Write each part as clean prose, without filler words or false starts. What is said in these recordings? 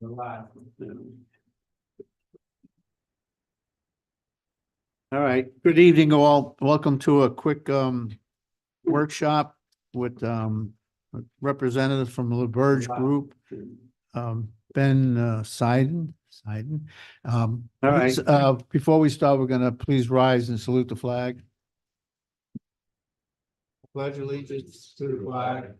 All right, good evening all. Welcome to a quick workshop with representatives from the LaBerge Group. Ben Seiden. All right, before we start, we're gonna please rise and salute the flag. Pledge allegiance to the flag of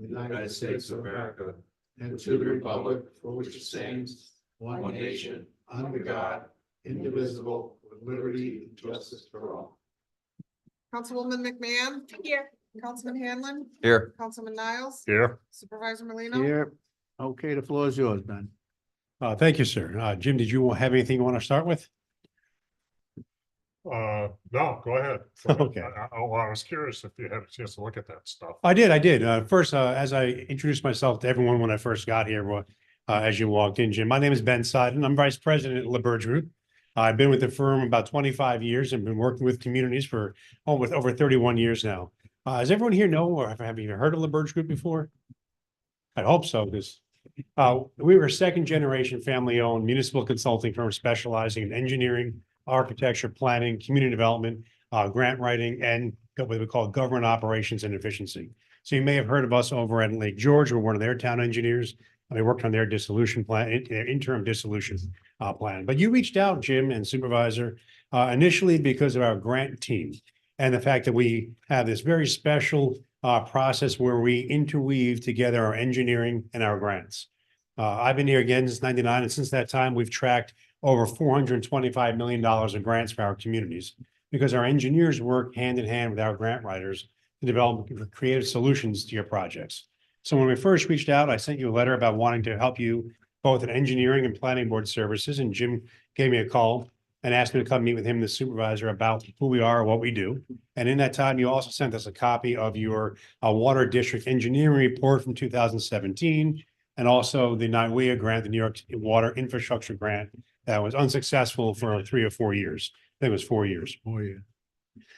the United States of America and to the republic for which it stands, one nation, under God, indivisible, with liberty and justice for all. Councilwoman McMahon. Here. Councilman Hanlon. Here. Councilman Niles. Here. Supervisor Molino. Here. Okay, the floor is yours, Ben. Thank you, sir. Jim, did you have anything you want to start with? No, go ahead. Okay. I was curious if you had a chance to look at that stuff. I did. First, as I introduced myself to everyone when I first got here, as you walked in, Jim, my name is Ben Seiden. I'm Vice President at LaBerge Group. I've been with the firm about 25 years and been working with communities for over 31 years now. Does everyone here know, or have you heard of LaBerge Group before? I hope so, because we were a second generation family owned municipal consulting firm specializing in engineering, architecture, planning, community development, grant writing, and what we call government operations and efficiency. So you may have heard of us over at Lake George. We're one of their town engineers. We worked on their dissolution plan, their interim dissolution plan. But you reached out, Jim and Supervisor, initially because of our grant team and the fact that we have this very special process where we interweave together our engineering and our grants. I've been here again since '99, and since that time, we've tracked over $425 million of grants for our communities because our engineers work hand in hand with our grant writers to develop creative solutions to your projects. So when we first reached out, I sent you a letter about wanting to help you both in engineering and planning board services. And Jim gave me a call and asked me to come meet with him, the supervisor, about who we are, what we do. And in that time, you also sent us a copy of your water district engineering report from 2017, and also the NIWIA grant, the New York Water Infrastructure Grant, that was unsuccessful for 3 or 4 years. I think it was 4 years. Oh, yeah.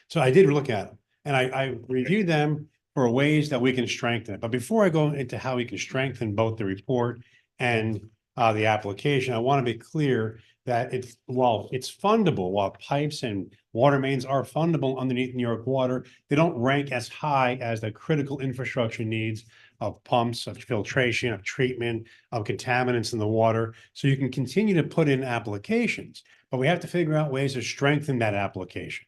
So I did look at them, and I reviewed them for ways that we can strengthen it. But before I go into how we can strengthen both the report and the application, I want to be clear that while it's fundable, while pipes and water mains are fundable underneath New York Water, they don't rank as high as the critical infrastructure needs of pumps, of filtration, of treatment, of contaminants in the water. So you can continue to put in applications, but we have to figure out ways to strengthen that application.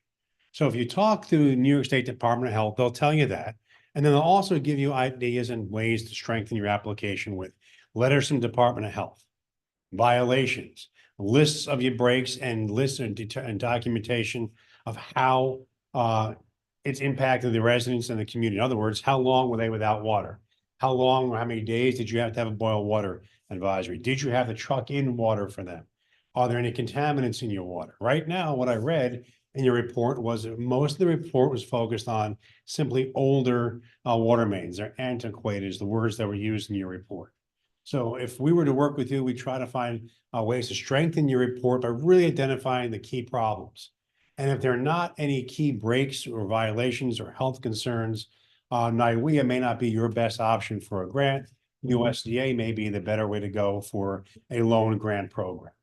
So if you talk to the New York State Department of Health, they'll tell you that. And then they'll also give you ideas and ways to strengthen your application with letters from Department of Health, violations, lists of your breaks, and lists and documentation of how it's impacted the residents and the community. In other words, how long were they without water? How long or how many days did you have to have a boil water advisory? Did you have to truck in water for them? Are there any contaminants in your water? Right now, what I read in your report was that most of the report was focused on simply older water mains. They're antiquated is the words that were used in your report. So if we were to work with you, we try to find ways to strengthen your report by really identifying the key problems. And if there are not any key breaks or violations or health concerns, NIWIA may not be your best option for a grant. USDA may be the better way to go for a loan grant program.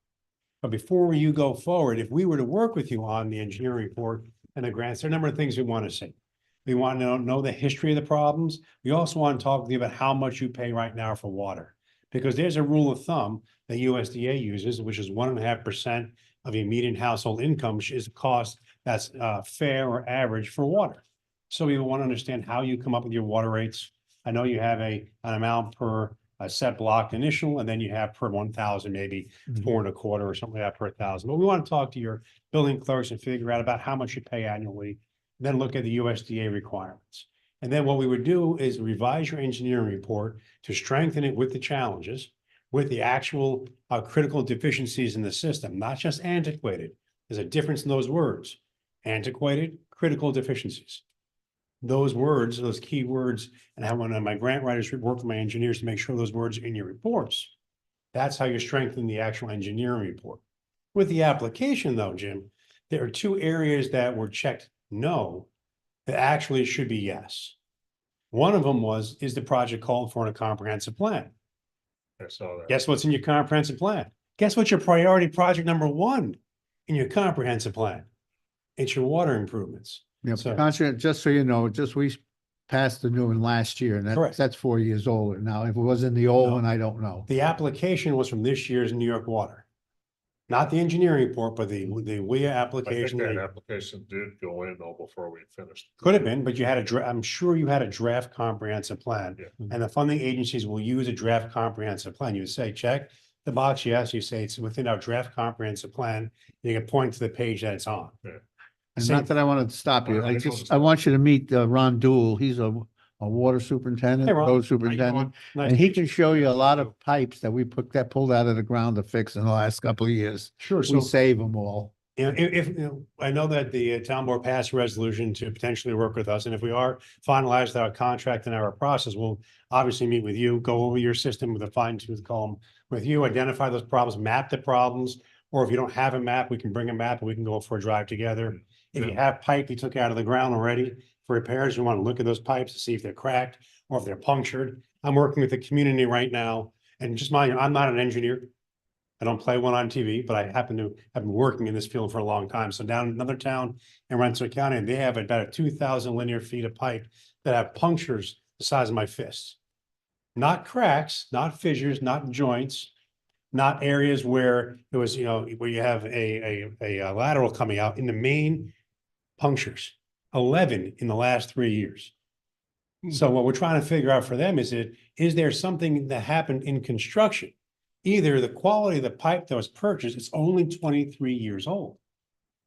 But before you go forward, if we were to work with you on the engineering report and the grants, there are a number of things we want to see. We want to know the history of the problems. We also want to talk with you about how much you pay right now for water, because there's a rule of thumb that USDA uses, which is 1.5% of your median household income is a cost that's fair or average for water. So we want to understand how you come up with your water rates. I know you have an amount per set block initial, and then you have per 1,000, maybe 4.25 or something like that per 1,000. But we want to talk to your building clerks and figure out about how much you pay annually, then look at the USDA requirements. And then what we would do is revise your engineering report to strengthen it with the challenges, with the actual critical deficiencies in the system, not just antiquated. There's a difference in those words: antiquated, critical deficiencies. Those words, those key words, and how one of my grant writers work with my engineers to make sure those words are in your reports. That's how you strengthen the actual engineering report. With the application though, Jim, there are 2 areas that were checked no, that actually should be yes. One of them is the project called for in a comprehensive plan? I saw that. Guess what's in your comprehensive plan? Guess what's your priority project number one in your comprehensive plan? It's your water improvements. Yeah, So- Constance, just so you know, we passed the new one last year and Correct. that's 4 years older. Now, if it was in the old No. one, I don't know. The application was from this year's New York Water. Not the engineering report, but the WIA I think application. that They- application did go in though before we finished. Could have been, but you had I'm sure you had a draft comprehensive plan. Yeah. And the funding agencies will use a draft comprehensive plan. You say, check the box, yes, you say it's within our draft comprehensive plan. You can point to the page that it's on. And Same- not that I wanted to stop you. I I noticed I that. want you to meet Ron Dool. He's a water superintendent, Hey, Ron. road superintendent. Nice And to he meet can show you a lot of pipes that we pulled out of the ground to fix in the last couple of years. Sure, We so, save them all. you know, if, you know, I know that the town board passed a resolution to potentially work with us, and if we are finalized our contract and our process, we'll obviously meet with you, go over your system with a fine tooth comb with you, identify those problems, map the problems, or if you don't have a map, we can bring a map and we can go for a drive together. If you have pipe you took out of the ground already for repairs, you want to look at those pipes to see if they're cracked or if they're punctured. I'm working with the community right now, and just mind you, I'm not an engineer. I don't play one on TV, but I happen to have been working in this field for a long time. So down in another town in Rensselaer County, they have about a 2,000 linear feet of pipe that have punctures the size of my fists. Not cracks, not fissures, not joints, not areas where it was, you know, where you have a lateral coming out. In the main punctures, 11 in the last 3 years. So what we're trying to figure out for them is there something that happened in construction? Either the quality of the pipe that was purchased is only 23 years old.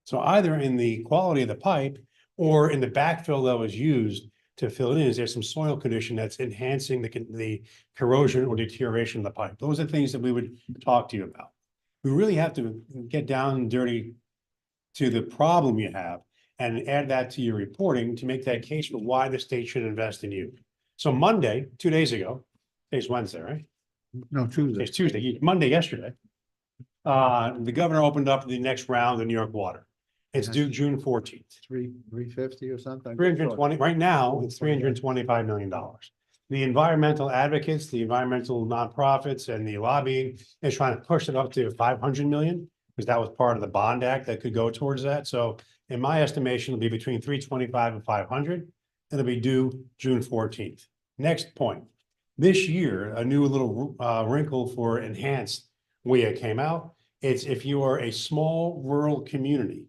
So either in the quality of the pipe or in the backfill that was used to fill it in, is there some soil condition that's enhancing the corrosion or deterioration of the pipe? Those are things that we would talk to you about. We really have to get down and dirty to the problem you have and add that to your reporting to make that case for why the state should invest in you. So Monday, 2 days ago, today's Wednesday, right? No, Tuesday. It's Tuesday, Monday, yesterday. The governor opened up the next round of New York Water. It's due June 14th. 350 or something. 320, right now, it's $325 million. The environmental advocates, the environmental nonprofits and the lobbying is trying to push it up to 500 million, because that was part of the bond act that could go towards that. So in my estimation, it'll be between 325 and 500. It'll be due June 14th. Next point. This year, a new little wrinkle for enhanced WIA came out. It's if you are a small rural community,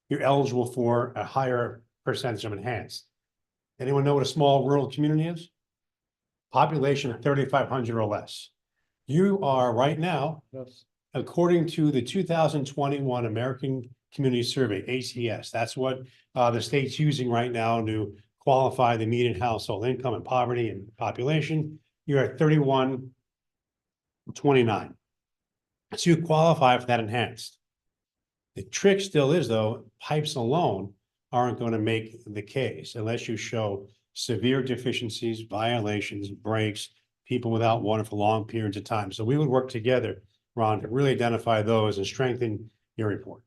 you're eligible for a higher percentage of enhanced. Anyone know what a small rural community is? Population of 3,500 or less. You are right now, according to the 2021 American Community Survey, ACS, that's what the state's using right now to qualify the median household income and poverty and population. You're at 3129. So you qualify for that enhanced. The trick still is, though, pipes alone aren't going to make the case unless you show severe deficiencies, violations, breaks, people without water for long periods of time. So we would work together, Ron, to really identify those and strengthen your report.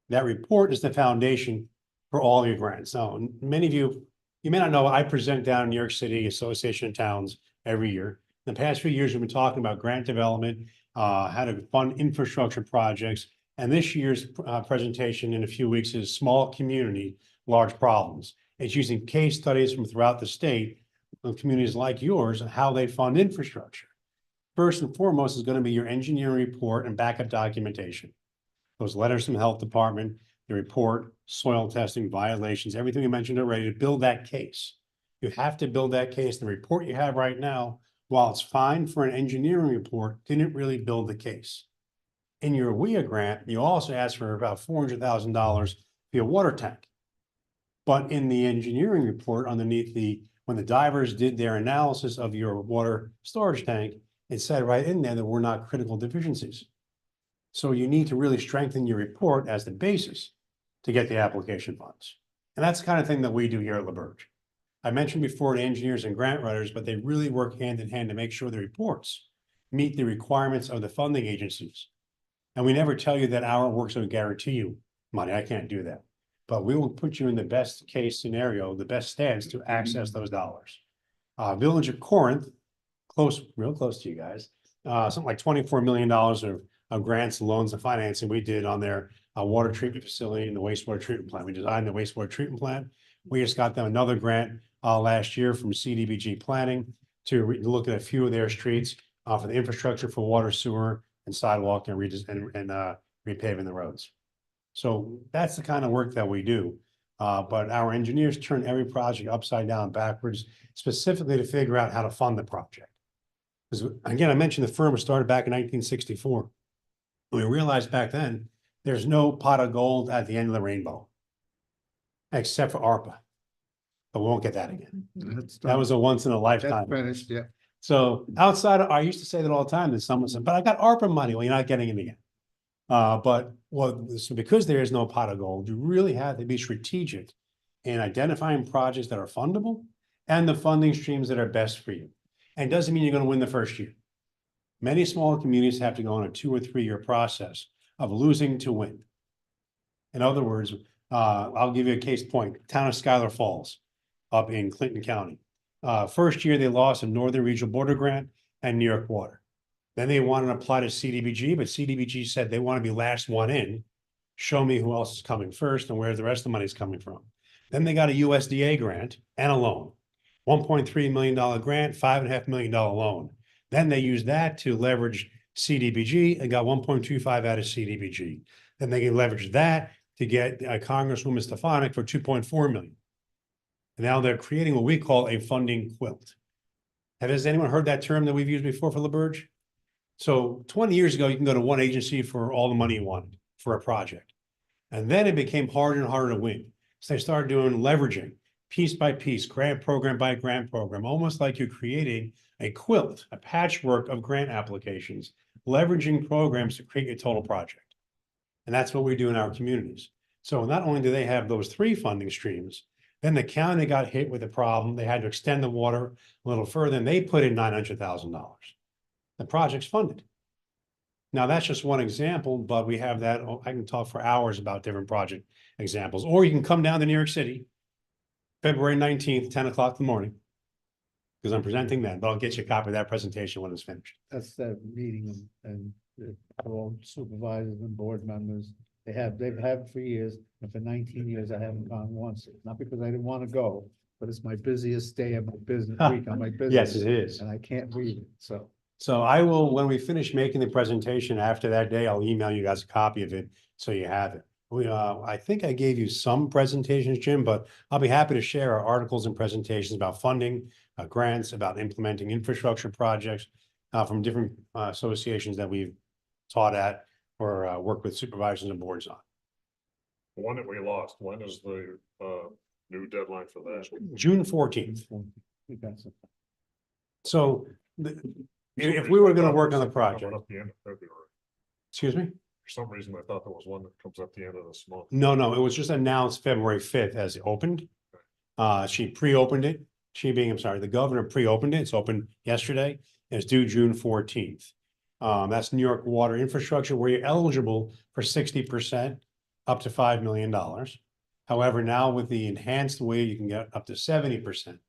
That report is the foundation for all your grants. Now, many of you may not know, I present down in New York City Association of Towns every year. In the past few years, we've been talking about grant development, how to fund infrastructure projects. And this year's presentation in a few weeks is small community, large problems. It's using case studies from throughout the state of communities like yours and how they fund infrastructure. First and foremost is going to be your engineering report and backup documentation. Those letters from the health department, the report, soil testing, violations, everything we mentioned already to build that case. You have to build that case. The report you have right now, while it's fine for an engineering report, didn't really build the case. In your WIA grant, you also asked for about $400,000 for your water tank. But in the engineering report underneath when the divers did their analysis of your water storage tank, it said right in there that we're not critical deficiencies. So you need to really strengthen your report as the basis to get the application funds. And that's the kind of thing that we do here at LaBerge. I mentioned before the engineers and grant writers, but they really work hand in hand to make sure the reports meet the requirements of the funding agencies. And we never tell you that our work's going to guarantee you money. I can't do that. But we will put you in the best case scenario, the best stance to access those dollars. Village of Corinth, real close to you guys, something like $24 million of grants, loans and financing we did on their water treatment facility and the wastewater treatment plant. We designed the wastewater treatment plant. We just got them another grant last year from CDBG Planning to look at a few of their streets for the infrastructure for water, sewer, and sidewalk and repaving the roads. So that's the kind of work that we do. But our engineers turn every project upside down, backwards, specifically to figure out how to fund the project. Because again, I mentioned the firm was started back in 1964. We realized back then there's no pot of gold at the end of the rainbow, except for ARPA. But we won't get that again. That was a once in a lifetime. That's finished, yeah. So outside of, I used to say that all the time, that someone said, but I got ARPA money. Well, you're not getting it again. So because there is no pot of gold, you really have to be strategic in identifying projects that are fundable and the funding streams that are best for you. And it doesn't mean you're going to win the first year. Many small communities have to go on a 2 or 3 year process of losing to win. In other words, I'll give you a case point. Town of Schuyler Falls up in Clinton County. First year they lost a Northern Regional Border Grant and New York Water. Then they wanted to apply to CDBG, but CDBG said they want to be last one in. Show me who else is coming first and where the rest of the money is coming from. Then they got a USDA grant and a loan. $1.3 million grant, $5.5 million loan. Then they used that to leverage CDBG and got 1.25 out of CDBG. Then they can leverage that to get Congresswoman Stefanik for 2.4 million. And now they're creating what we call a funding quilt. Has anyone heard that term that we've used before for LaBerge? So 20 years ago, you can go to one agency for all the money you wanted for a project. And then it became harder and harder to win. So they started doing leveraging piece by piece, grant program by grant program, almost like you're creating a quilt, a patchwork of grant applications, leveraging programs to create a total project. And that's what we do in our communities. So not only do they have those 3 funding streams, then the county got hit with a problem. They had to extend the water a little further and they put in $900,000. The project's funded. Now that's just one example, but we have that. I can talk for hours about different project examples, or you can come down to New York City, February 19th, 10 o'clock in the morning, because I'm presenting then, but I'll get you a copy of that presentation when it's finished. That's the meeting and all supervisors and board members, they've had for years, and for 19 years, I haven't gone once, not because I didn't want to go, but it's my busiest day of my business week on my business. Yes, it is. And I can't read it, so. So I will, when we finish making the presentation after that day, I'll email you guys a copy of it so you have it. I think I gave you some presentations, Jim, but I'll be happy to share our articles and presentations about funding, grants, about implementing infrastructure projects from different associations that we've taught at or worked with supervisors and boards on. The one that we lost, when is the new deadline for that? June 14th. Okay, so So if we were going to work on the project, Coming up the end of February. excuse me? For some reason, I thought there was one that comes up the end of this month. No, it was just announced February 5th as it opened. She pre-opened it. The governor pre-opened it. It's open yesterday. And it's due June 14th. That's New York water infrastructure where you're eligible for 60% up to $5 million. However, now with the enhanced way, you can get up to 70%.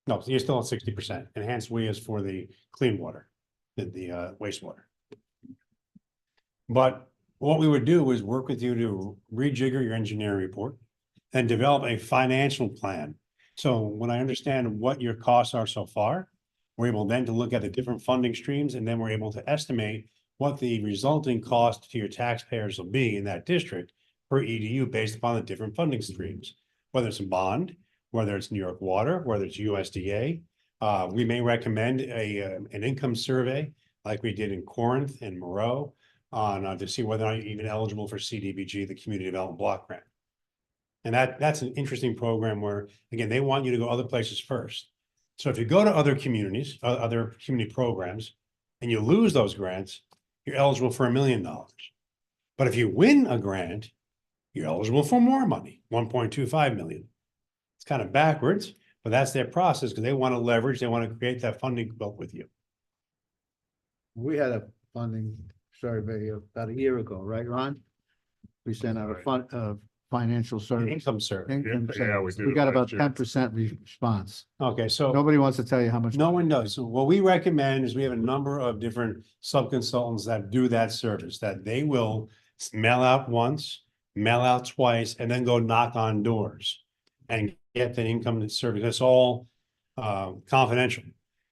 No, you're still at 60%. Enhanced way is for the clean water, the wastewater. But what we would do is work with you to rejigger your engineering report and develop a financial plan. So when I understand what your costs are so far, we're able then to look at the different funding streams, and then we're able to estimate what the resulting cost to your taxpayers will be in that district per EDU based upon the different funding streams, whether it's a bond, whether it's New York Water, whether it's USDA. We may recommend an income survey like we did in Corinth and Moreau on to see whether or not you're even eligible for CDBG, the Community Development Block Grant. And that's an interesting program where, again, they want you to go other places first. So if you go to other communities, other community programs, and you lose those grants, you're eligible for $1 million. But if you win a grant, you're eligible for more money, 1.25 million. It's kind of backwards, but that's their process because they want to leverage, they want to create that funding quilt with you. we had a funding survey about a year ago, right, Ron? We sent out a financial service. Income service. Income Yeah, service. we did We it got last about year. 10% response. Okay, so. Nobody wants to tell you how much. No one does. So what we recommend is we have a number of different sub-consultants that do that service, that they will mail out once, mail out twice, and then go knock on doors and get the income service. It's all confidential.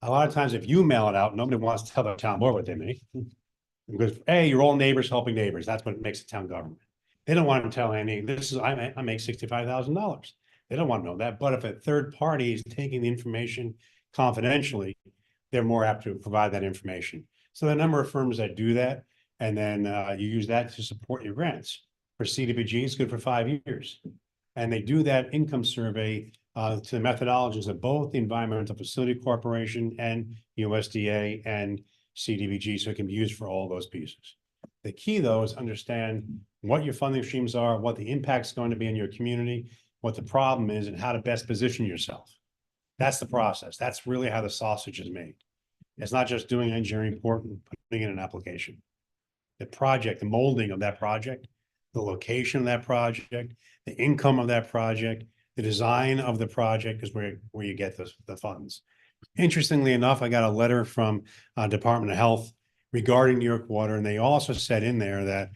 A lot of times, if you mail it out, nobody wants to tell the town board what they make. Because, hey, you're all neighbors helping neighbors. That's what makes the town government. They don't want to tell any, this is, I make $65,000. They don't want to know that. But if a third party is taking the information confidentially, they're more apt to provide that information. So there are a number of firms that do that. And then you use that to support your grants. For CDBG, it's good for 5 years. And they do that income survey to the methodologies of both the Environmental Facility Corporation and USDA and CDBG, so it can be used for all those pieces. The key, though, is understand what your funding streams are, what the impact's going to be in your community, what the problem is, and how to best position yourself. That's the process. That's really how the sausage is made. It's not just doing an engineering report and putting in an application. The project, the molding of that project, the location of that project, the income of that project, the design of the project is where you get the funds. Interestingly enough, I got a letter from Department of Health regarding New York Water, and they also said in there that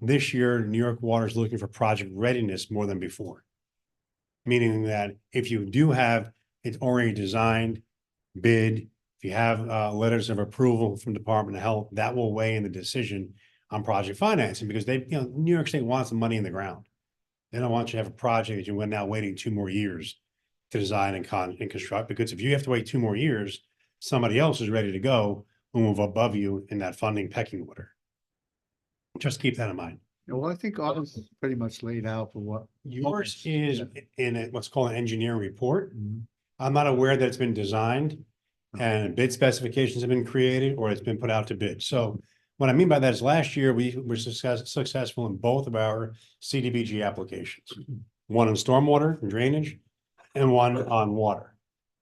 this year, New York Water is looking for project readiness more than before. Meaning that if you do have it already designed, bid, if you have letters of approval from Department of Health, that will weigh in the decision on project financing, because New York State wants the money in the ground. They don't want you to have a project that you're now waiting 2 more years to design and construct, because if you have to wait 2 more years, somebody else is ready to go who move above you in that funding pecking order. Just keep that in mind. Well, I think all is pretty much laid out for what. Yours is in what's called an engineering report. Mhm. I'm not aware that it's been designed and bid specifications have been created or it's been put out to bid. So what I mean by that is last year we were successful in both of our CDBG applications. One on stormwater and drainage and one on water.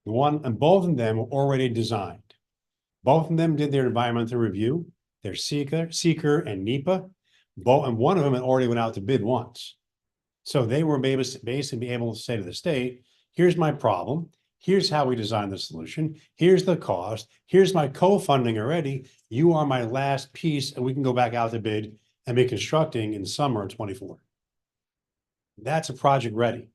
And both of them were already designed. Both of them did their environmental review, their seeker and NEPA. And one of them had already went out to bid once. So they were basically able to say to the state, here's my problem. Here's how we design the solution. Here's the cost. Here's my co-funding already. You are my last piece, and we can go back out to bid and be constructing in summer of 24. That's a project ready.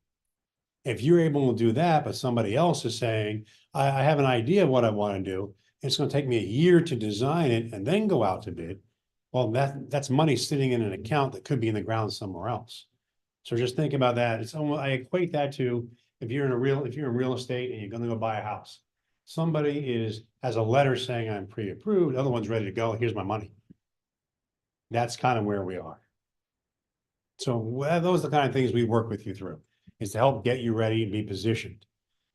If you're able to do that, but somebody else is saying, I have an idea of what I want to do. It's going to take me a year to design it and then go out to bid. Well, that's money sitting in an account that could be in the ground somewhere else. So just think about that. It's almost, I equate that to if you're in real estate and you're going to go buy a house. Somebody has a letter saying I'm pre-approved, the other one's ready to go. Here's my money. That's kind of where we are. So those are the kind of things we work with you through, is to help get you ready and be positioned.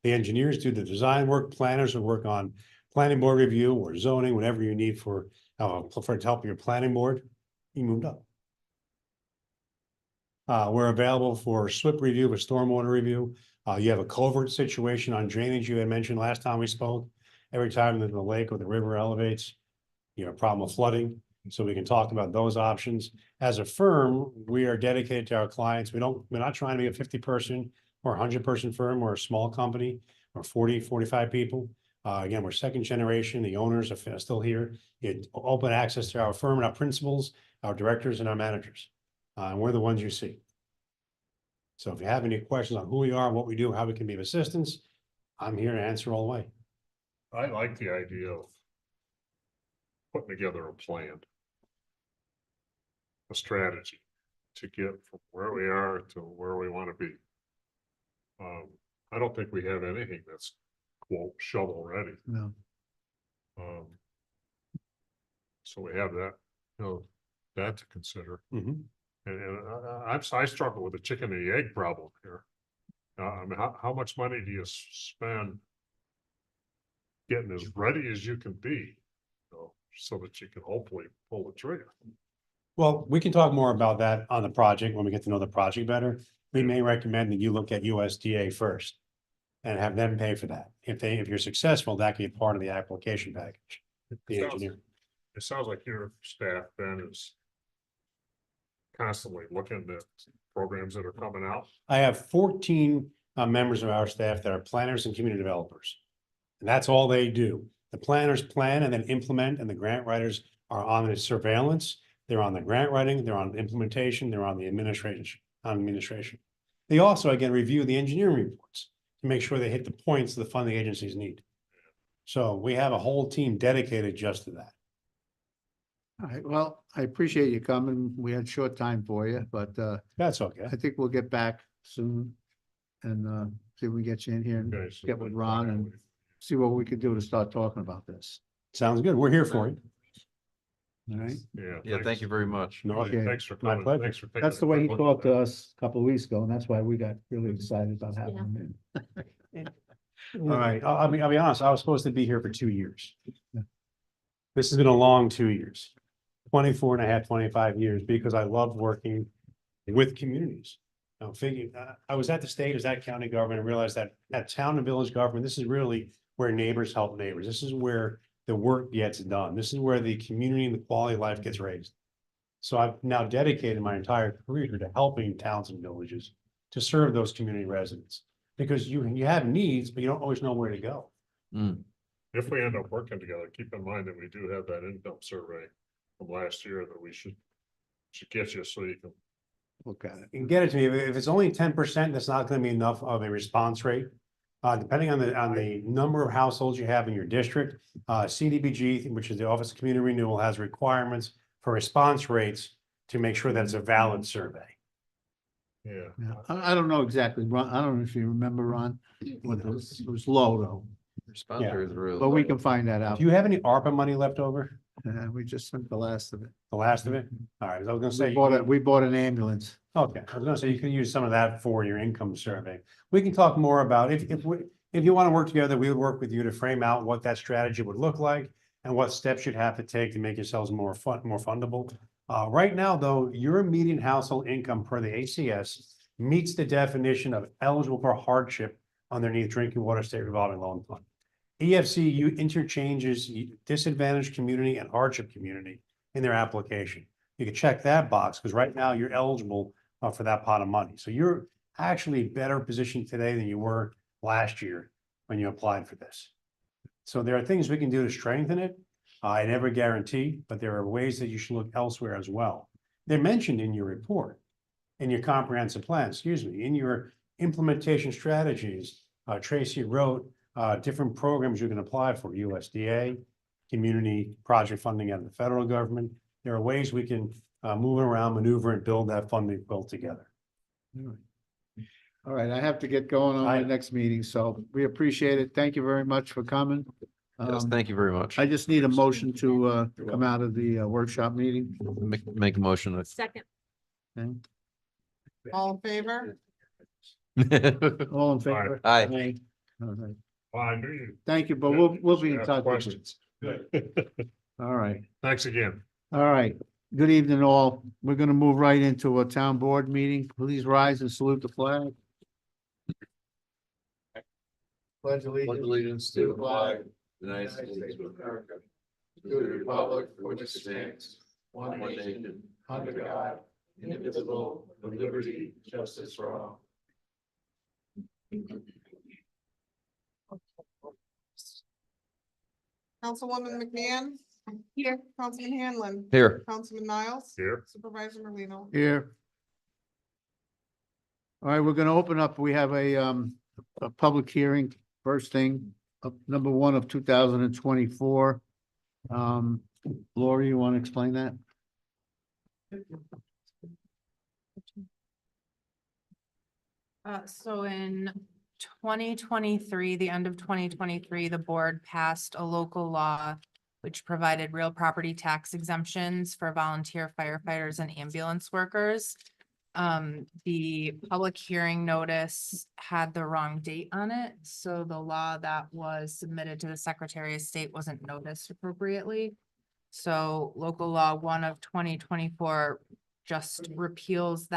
The engineers do the design work, planners will work on planning board review or zoning, whatever you need for to help your planning board. You moved up. We're available for SWIP review, for stormwater review. You have a culvert situation on drainage you had mentioned last time we spoke. Every time that the lake or the river elevates, you have a problem with flooding. So we can talk about those options. As a firm, we are dedicated to our clients. We're not trying to be a 50-person or 100-person firm or a small company or 40, 45 people. Again, we're second generation. The owners are still here. You had open access to our firm and our principals, our directors, and our managers. And we're the ones you see. So if you have any questions on who we are, what we do, how we can be of assistance, I'm here to answer all the way. I like the idea of putting together a plan, a strategy to get from where we are to where we want to be. I don't think we have anything that's quote shovel ready. No. So we have that, that to consider. Mhm. And I struggle with the chicken and the egg problem here. I mean, how much money do you spend getting as ready as you can be, so that you can hopefully pull the trigger? Well, we can talk more about that on the project when we get to know the project better. We may recommend that you look at USDA first and have them pay for that. If you're successful, that can be part of the application package. The engineer. It sounds like your staff then is constantly looking at programs that are coming out? I have 14 members of our staff that are planners and community developers. And that's all they do. The planners plan and then implement, and the grant writers are on the surveillance. They're on the grant writing, they're on the implementation, they're on the administration. They also, again, review the engineering reports to make sure they hit the points the funding agencies need. So we have a whole team dedicated just to that. All right, well, I appreciate you coming. We had short time for you, but That's okay. I think we'll get back soon. And see if we can get you in here and Okay, so get with Ron and see what we could do to start talking about this. Sounds good. We're here for you. All right, Yeah, thank you very much. No, Okay. Thanks for My coming. pleasure. Thanks for taking. that's the way he talked to us a couple of weeks ago, and that's why we got really excited about having him in. All right, I'll be honest, I was supposed to be here for 2 years. Yeah. This has been a long 2 years, 24 and a half, 25 years, because I love working with communities. I'm thinking, I was at the state, I was at county government, and realized that at town and village government, this is really where neighbors help neighbors. This is where the work gets done. This is where the community and the quality of life gets raised. So I've now dedicated my entire career to helping towns and villages to serve those community residents. Because you have needs, but you don't always know where to go. If we end up working together, keep in mind that we do have that income survey from last year that we should get you so you can. Look at it. You can get it to me. If it's only 10%, that's not gonna be enough of a response rate. Depending on the number of households you have in your district, CDBG, which is the Office of Community Renewal, has requirements for response rates to make sure that it's a valid survey. Yeah. Yeah, I don't know exactly, Ron, I don't know if you remember, Ron, what it was low though, Response rate is really. but we can find that out. Do you have any ARPA money left over? We just sent the last of it. The last of it? All right, I was gonna say. We bought an ambulance. Okay, I was gonna say you can use some of that for your income survey. We can talk more about if you want to work together, we would work with you to frame out what that strategy would look like and what steps you'd have to take to make yourselves more fundable. Right now, though, your median household income per the ACS meets the definition of eligible for hardship underneath Drinking Water State Revolving Loan Fund. EFC interchanges disadvantaged community and hardship community in their application. You can check that box because right now you're eligible for that pot of money. So you're actually better positioned today than you were last year when you applied for this. So there are things we can do to strengthen it. I never guarantee, but there are ways that you should look elsewhere as well. They're mentioned in your report, in your comprehensive plan, in your implementation strategies. Tracy wrote different programs you can apply for: USDA, community project funding out of the federal government. There are ways we can move around, maneuver, and build that funding quilt together. All right, I have to get going on my next meeting, so we appreciate it. Thank you very much for coming. Yes, thank you very much. I just need a motion to come out of the workshop meeting. Make a motion. Second. Okay. All in favor? All in favor? Aye. All right. Well, I knew you. Thank you, but we'll be in Ask touch. with you. questions. All right. Thanks again. All right. Good evening, all. We're gonna move right into a town board meeting. Please rise and salute the flag. Pledge Allegiance to the flag, United States of America, to the republic for which it stands, one nation, under God, indivisible, with liberty, justice for all. Councilwoman McMahon? Here. Councilman Hanlon? Here. Councilman Miles? Here. Supervisor Merlino? Here. All right, we're gonna open up. We have a public hearing, first thing, number 1 of 2024. Lori, you want to explain that? So in 2023, the end of 2023, the board passed a local law which provided real property tax exemptions for volunteer firefighters and ambulance workers. The public hearing notice had the wrong date on it, so the law that was submitted to the Secretary of State wasn't noticed appropriately. So local law 1 of 2024 just repeals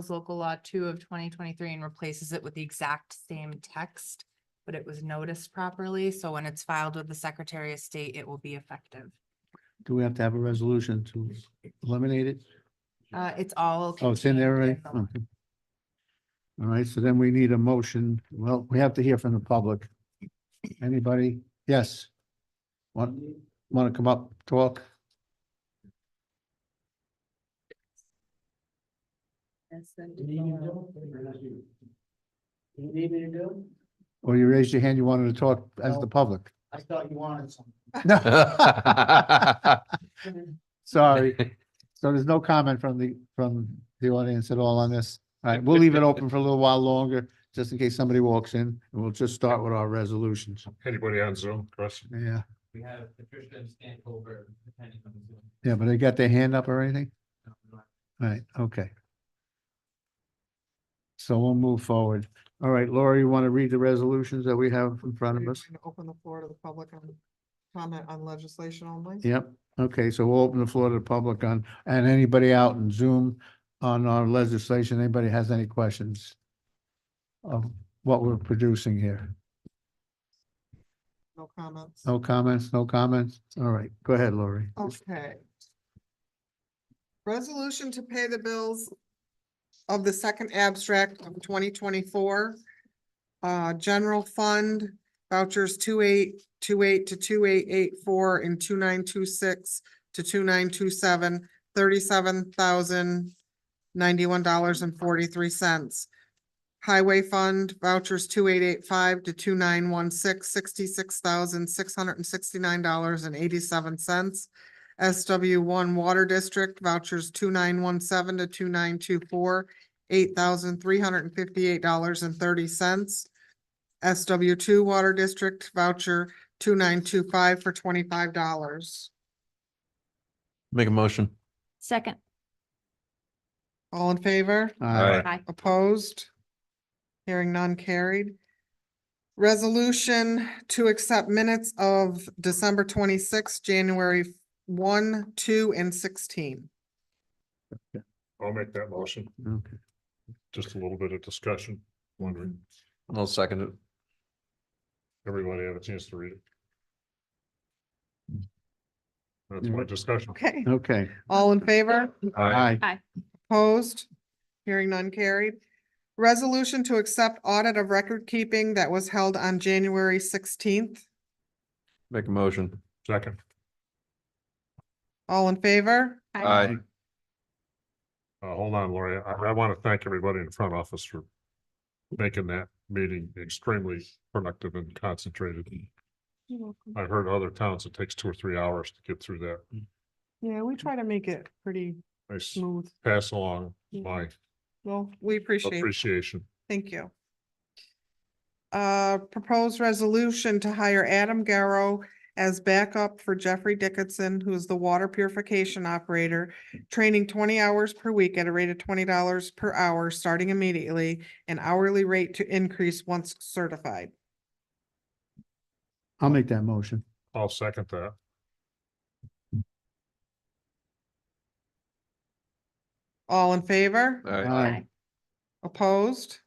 local law 2 of 2023 and replaces it with the exact same text, but it was noticed properly. So when it's filed with the Secretary of State, it will be effective. Do we have to have a resolution to eliminate it? It's all. Oh, it's in there already? contained in Okay. All right, so then we need a motion. Well, we have to hear from the public. Anybody? Yes. Want to come up, talk? Or you raised your hand, you wanted to talk as the public? I thought you wanted some. Sorry. So there's no comment from the audience at all on this. All right, we'll leave it open for a little while longer, just in case somebody walks in, and we'll just start with our resolutions. Anybody on Zoom, Chris? Yeah, We have Patricia and Stan Colbert, depending on the Zoom. yeah, but they got their hand up or anything? All right, okay. So we'll move forward. All right, Laura, you want to read the resolutions that we have in front Are of you us? going to open the floor to the public on comment on legislation only? Yep, okay, so we'll open the floor to the public on, and anybody out in Zoom on our legislation, anybody has any questions of what we're producing here? No comments. No comments, no comments? All right, go ahead, Lori. Okay. Resolution to pay the bills of the second abstract of 2024. General fund vouchers 2828 to 2884 and 2926 to 2927, $37,091.43. Highway fund vouchers 2885 to 2916, $66,669.87. SW1 Water District vouchers 2917 to 2924, $8,358.30. SW2 Water District voucher 2925 for $25. Make a motion. Second. All in favor? Aye. Aye. Opposed? Hearing none carried. Resolution to accept minutes of December 26th, January 1, 2, and 16. I'll make that motion. Okay. Just a little bit of discussion, wondering, I'll second it. everybody have a chance to read it. That's my discussion. Okay, Okay, all in favor? aye. Opposed? Hearing none carried. Resolution to accept audit of record keeping that was held on January 16th. Make a motion. Second, All in favor? Aye. hold on, Lori, I want to thank everybody in the front office for making that meeting extremely productive and concentrated. I've heard other towns, it takes 2 or 3 hours to get through that. Yeah, we try to make it pretty I smooth. pass along my Well, we appreciate it. appreciation. Thank you. Proposed resolution to hire Adam Garrow as backup for Jeffrey Dickinson, who is the water purification operator, training 20 hours per week at a rate of $20 per hour, starting immediately, and hourly rate to increase once certified. I'll make that motion. I'll second that. All in favor? Aye, Opposed?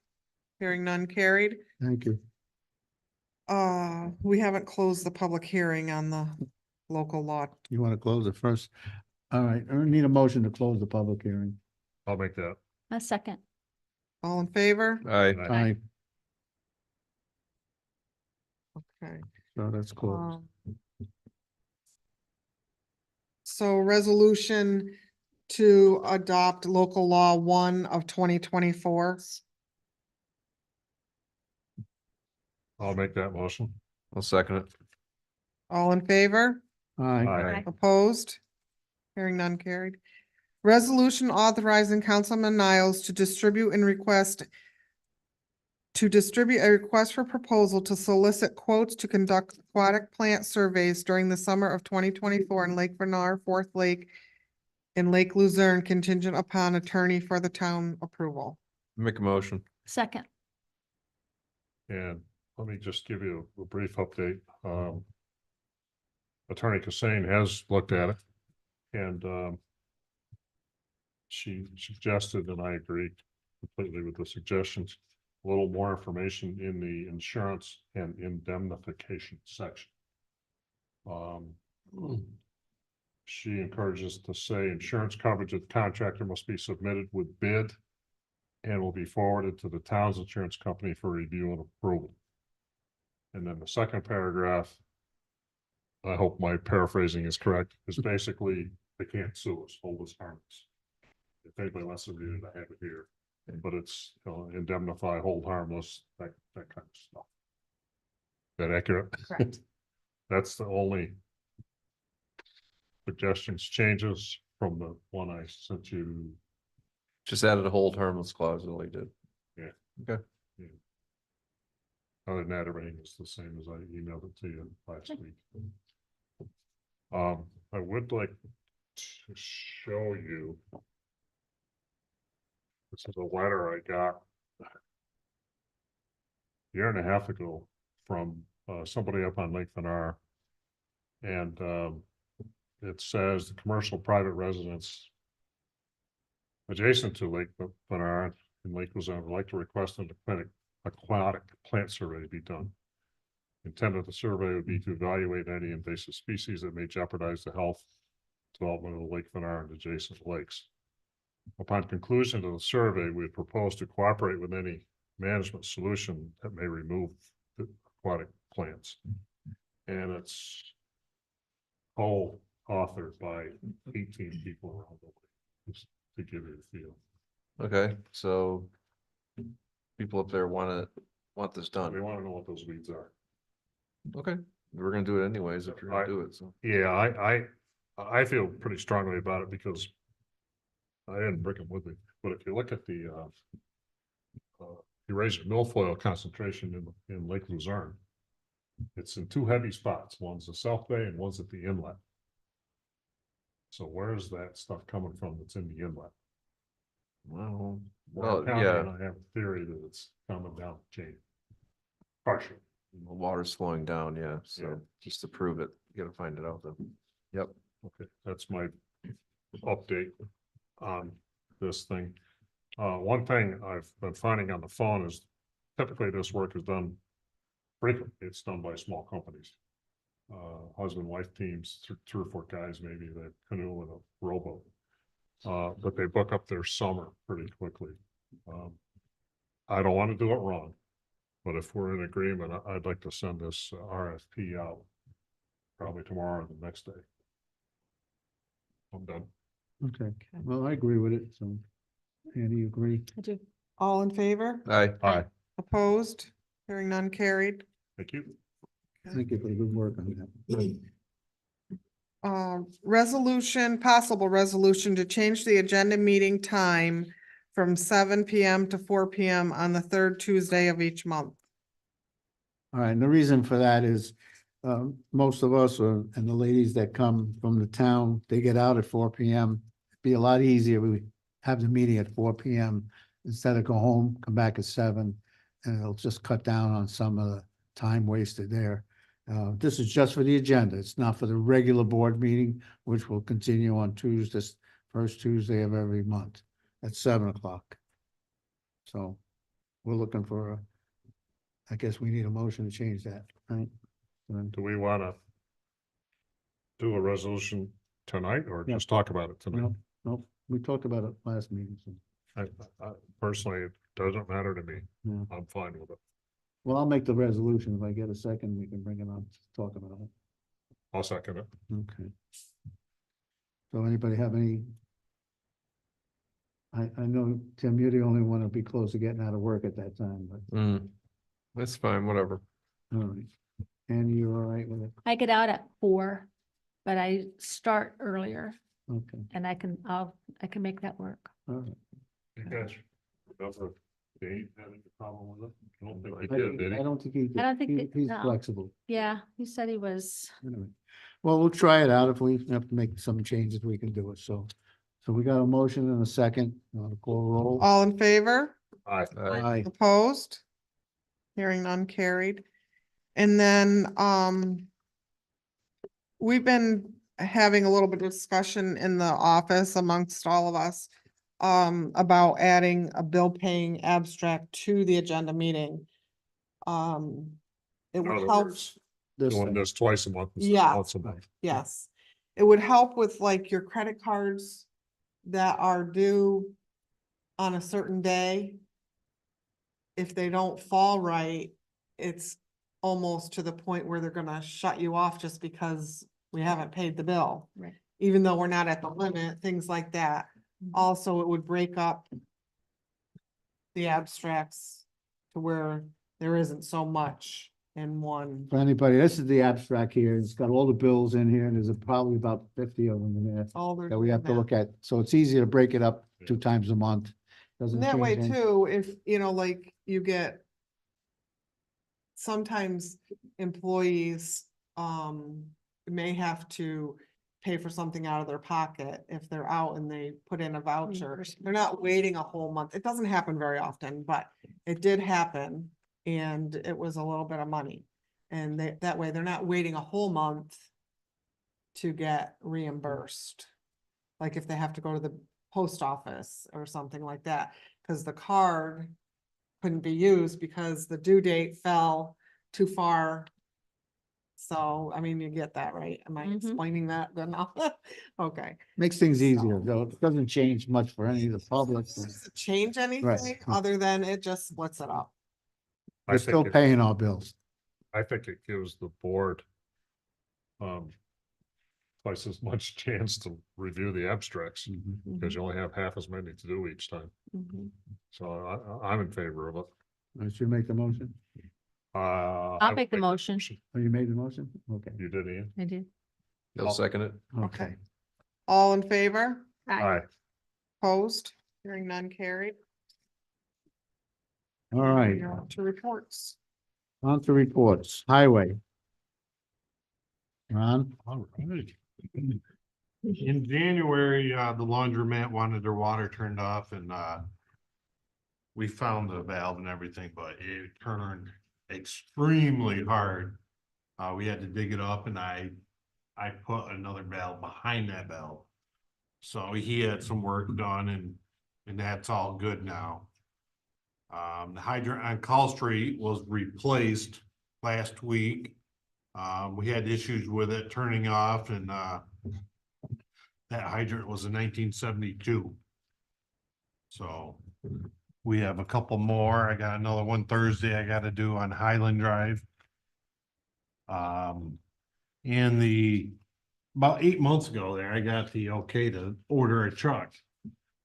Hearing none carried. thank you. We haven't closed the public hearing on the local law. You want to close it first? All right, I need a motion to close the public hearing. I'll make that. A second. All in favor? Aye. Aye, Okay. so that's closed. So resolution to adopt local law 1 of 2024. I'll make that motion. I'll second it. All in favor? Aye, Aye. Opposed? Hearing none carried. Resolution authorizing Councilman Niles to distribute a request for proposal to solicit quotes to conduct aquatic plant surveys during the summer of 2024 in Lake Bernard, Fourth Lake, and Lake Luzerne, contingent upon attorney for the town approval. Make a motion. Second. And let me just give you a brief update. Attorney Kassane has looked at it and she suggested, and I agree completely with the suggestions, a little more information in the insurance and indemnification section. She encourages to say insurance coverage of the contractor must be submitted with bid and will be forwarded to the town's insurance company for review and approval. And then the second paragraph, I hope my paraphrasing is correct, is basically they can't sue us, hold us harmless. If anybody wants to read it, I have it here, but it's, indemnify, hold harmless, that kind of stuff. That accurate? Correct. That's the only suggestions, changes from the one I sent you. Just added a hold harmless clause, all he did. Other than that, everything is the same as I emailed it to you last week. I would like to show you. This is a letter I got a year and a half ago from somebody up on Lake Benar. And it says the commercial private residence adjacent to Lake Benar and Lake Luzerne would like to request an aquatic plant survey be done. Intent of the survey would be to evaluate any invasive species that may jeopardize the health development of the Lake Benar and adjacent lakes. Upon conclusion of the survey, we propose to cooperate with any management solution that may remove the aquatic plants. And it's co-authored by 18 people around the way, just to give you a feel. Okay, so people up there want this They done. want to know what those weeds are. Okay, we're gonna do it anyways if you're gonna do it, so. Yeah, I feel pretty strongly about it because I didn't bring them with me, but if you look at the Eurasian milfoil concentration in Lake Luzerne, it's in two heavy spots. One's the South Bay and one's at the inlet. So where's that stuff coming from that's in the inlet? Well, Warren County, yeah, and I have a theory that it's coming down the chain. Partially. the water's flowing down, yeah, so Yeah. just to prove it, you gotta find it out then. Yep. Okay, that's my update on this thing. One thing I've been finding on the phone is typically this work is done frequently. It's done by small companies. Husband, wife teams, two or four guys, maybe that canoe and a rowboat. But they book up their summer pretty quickly. I don't want to do it wrong, but if we're in agreement, I'd like to send this RFP out probably tomorrow or the next day. I'm done. Okay, well, I agree with it, so. Andy, you agree? I do. All in favor? Aye. Aye. Opposed? Hearing none carried. Thank you. Thank you for the good work on that. Possible resolution to change the agenda meeting time from 7 PM to 4 PM on the third Tuesday of each month. All right, and the reason for that is, most of us and the ladies that come from the town, they get out at 4 PM. It'd be a lot easier, we have the meeting at 4 PM instead of go home, come back at 7, and it'll just cut down on some of the time wasted there. This is just for the agenda. It's not for the regular board meeting, which will continue on Tuesdays, first Tuesday of every month at 7 o'clock. So we're looking for I guess we need a motion to change that, right? Do we want to do a resolution tonight or Yeah. just talk about it tonight? No, we talked about it last meeting, so. I personally, it doesn't matter to me. Yeah. I'm fine with it. Well, I'll make the resolution. If I get a second, we can bring it on to talk about it. I'll second it. Okay. So anybody have any? I know, Tim, you're the only one that'll be close to getting out of work at that time, but, That's fine, whatever. all right. Andy, you're all right with it? I get out at 4, but I start earlier Okay, and I can make that work. all right. You guys remember Dave having a problem with it? I don't think he I did, did he? don't think he. I don't think he- that- He's no. flexible. Yeah, he said he was. Anyway, well, we'll try it out. If we have to make some changes, we can do it. So we got a motion and a second. You want to call roll? All in favor? Aye. Aye. Opposed? Hearing none carried. And then, we've been having a little bit of discussion in the office amongst all of us about adding a bill paying abstract to the agenda meeting. It In would other help, words, This doing thing. this twice a month. instead of Yeah. once a month. yes. it would help with like your credit cards that are due on a certain day. If they don't fall right, it's almost to the point where they're gonna shut you off just because we haven't paid the bill. Right. Even though we're not at the limit, things like that. Also, it would break up the abstracts to where there isn't so much in one. For anybody, this is the abstract here. It's got all the bills in here and there's probably about 50 of them in there All there's that we have in to that. look at. So it's easier to break it up 2 times a month. Doesn't And that way change any- too, if, you know, like you get. Sometimes employees, may have to pay for something out of their pocket if they're out and they put in a voucher. Reimbursement. They're not waiting a whole month. It doesn't happen very often, but it did happen. And it was a little bit of money. And that way they're not waiting a whole month to get reimbursed. Like if they have to go to the post office or something like that, because the card couldn't be used because the due date fell too far. So, I mean, you get that, right? Am I Mhm. explaining that good enough? Okay. Makes things easier, though. It doesn't change much for any of the public. Doesn't change anything other than it just splits it up. I We're think still it- paying our bills. I think it gives the board twice as much chance to review the abstracts, because you only have half as many to do each time. Mhm. So I'm in favor of it. I should make the motion. I'll make the motion. Oh, you made the motion? Okay. You did, Ian? I did. I'll second it. Okay. All in favor? Aye. Opposed? Hearing none carried. All right, You're on to reports. on to reports. Highway. Ron? All right. In January, the laundromat wanted their water turned off and, we found the valve and everything, but it turned extremely hard. We had to dig it up and I put another valve behind that valve. So he had some work done and that's all good now. The hydrant on Call Street was replaced last week. We had issues with it turning off and, that hydrant was in 1972. So we have a couple more. I got another one Thursday I gotta do on Highland Drive. About 8 months ago there, I got the okay to order a truck.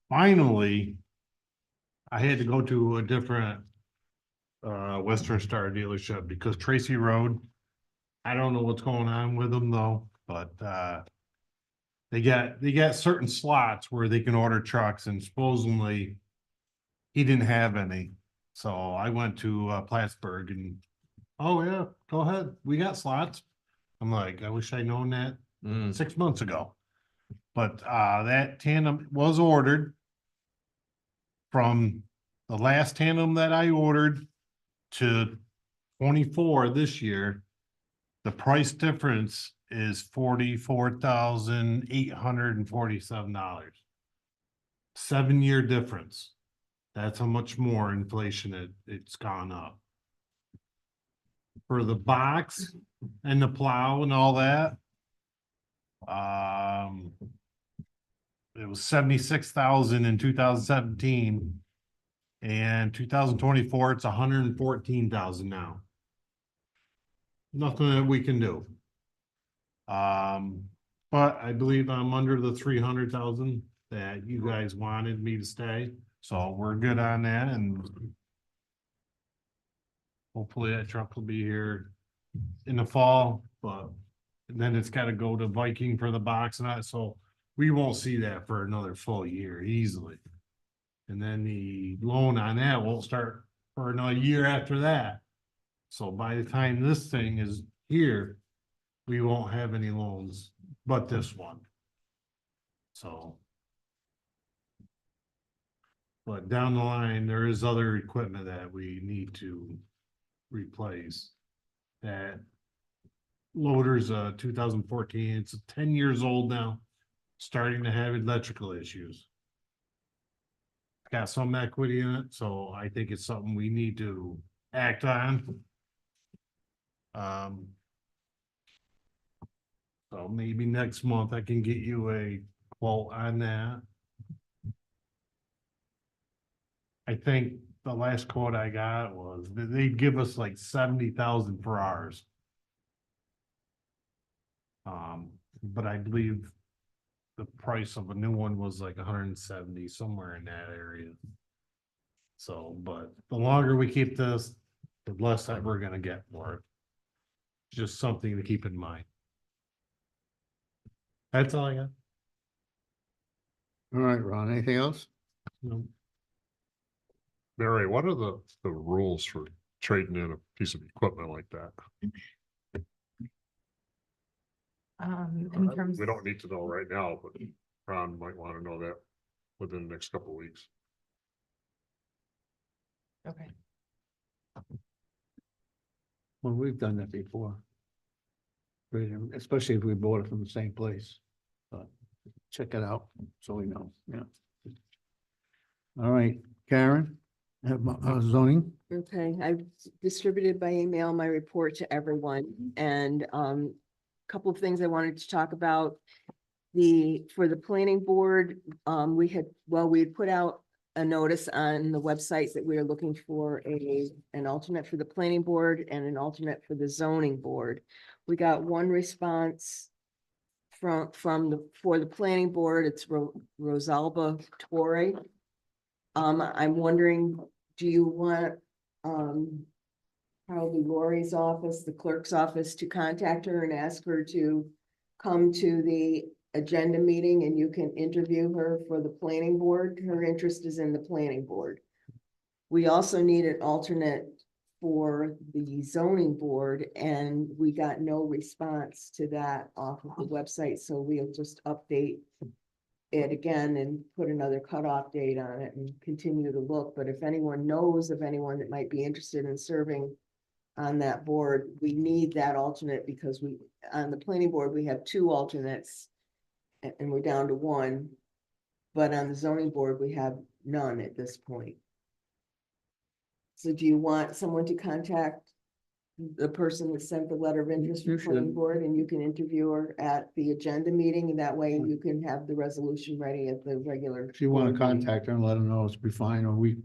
Finally, I had to go to a different Western Star dealership because Tracy Road, I don't know what's going on with them though, but they got certain slots where they can order trucks and supposedly he didn't have any. So I went to Plattsburgh and, oh yeah, go ahead. We got slots. I'm like, I wish I'd known that 6 months ago. But that tandem was ordered from the last tandem that I ordered to 24 this year. The price difference is $44,847. 7-year difference. That's how much more inflation it's gone up. For the box and the plow and all that. It was 76,000 in 2017. And 2024, it's 114,000 now. Nothing that we can do. But I believe I'm under the 300,000 that you guys wanted me to stay, so we're good on that and. Hopefully that truck will be here in the fall, but then it's gotta go to Viking for the box and that, so we won't see that for another full year easily. And then the loan on that won't start for another year after that. So by the time this thing is here, we won't have any loans but this one. So. But down the line, there is other equipment that we need to replace. That loader's 2014, it's 10 years old now, starting to have electrical issues. Got some equity in it, so I think it's something we need to act on. So maybe next month I can get you a quote on that. I think the last quote I got was they'd give us like 70,000 for ours. But I believe the price of a new one was like 170, somewhere in that area. So, but the longer we keep this, the less that we're gonna get for it. Just something to keep in mind. That's all I got. All right, Ron, anything else? No. Mary, what are the rules for trading in a piece of equipment like that? In terms. We don't need to know right now, but Ron might want to know that within the next couple of weeks. Okay. Well, we've done that before. Especially if we bought it from the same place. But check it out, so we know, yeah. All right, Karen, have zoning, Okay, I've distributed by email my report to everyone and couple of things I wanted to talk about. For the planning board, we had put out a notice on the website that we are looking for an alternate for the planning board and an alternate for the zoning board. We got one response for the planning board. It's Rosalba Torre. I'm wondering, do you want probably Lori's office, the clerk's office, to contact her and ask her to come to the agenda meeting and you can interview her for the planning board? Her interest is in the planning board. We also need an alternate for the zoning board, and we got no response to that off of the website, so we'll just update it again and put another cutoff date on it and continue to look. But if anyone knows of anyone that might be interested in serving on that board, we need that alternate because on the planning board, we have two alternates and we're down to one. But on the zoning board, we have none at this point. So do you want someone to contact the person that sent the letter of interest to the planning board, and you can interview her at the agenda meeting, and that way you can have the resolution ready at the regular. if you want to board meeting. contact her and let her know, it's be fine, or we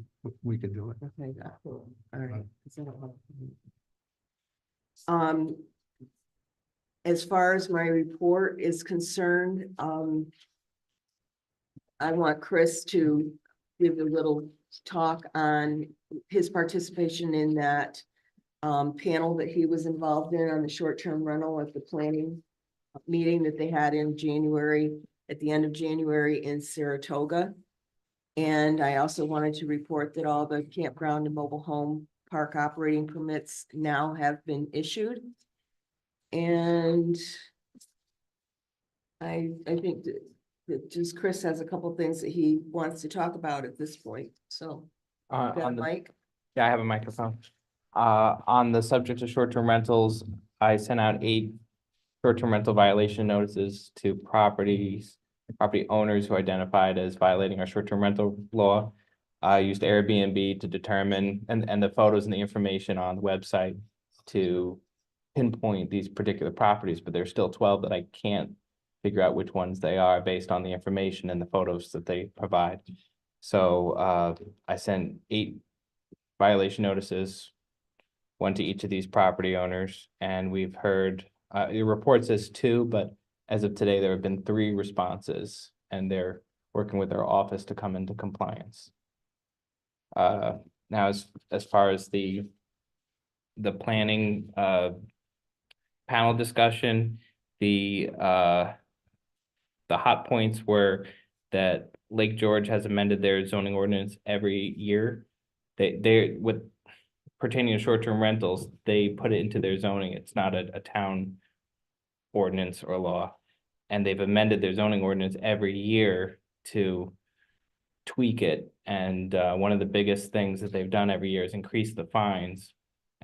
can do it. Okay, cool. All right. Is that all? As far as my report is concerned, I want Chris to give a little talk on his participation in that panel that he was involved in on the short-term rental at the planning meeting that they had in January, at the end of January in Saratoga. And I also wanted to report that all the campground and mobile home park operating permits now have been issued. And I think that just Chris has a couple things that he wants to talk about at this point, so. Got a mic? Yeah, I have a microphone. On the subject of short-term rentals, I sent out 8 short-term rental violation notices to property owners who identified as violating our short-term rental law. I used Airbnb to determine, and the photos and the information on the website to pinpoint these particular properties, but there's still 12 that I can't figure out which ones they are based on the information and the photos that they provide. So I sent 8 violation notices, one to each of these property owners, and we've heard, the report says 2, but as of today, there have been 3 responses, and they're working with our office to come into compliance. Now, as far as the planning panel discussion, the hot points were that Lake George has amended their zoning ordinance every year. They with pertaining to short-term rentals, they put it into their zoning. It's not a town ordinance or law. And they've amended their zoning ordinance every year to tweak it. And one of the biggest things that they've done every year is increase the fines.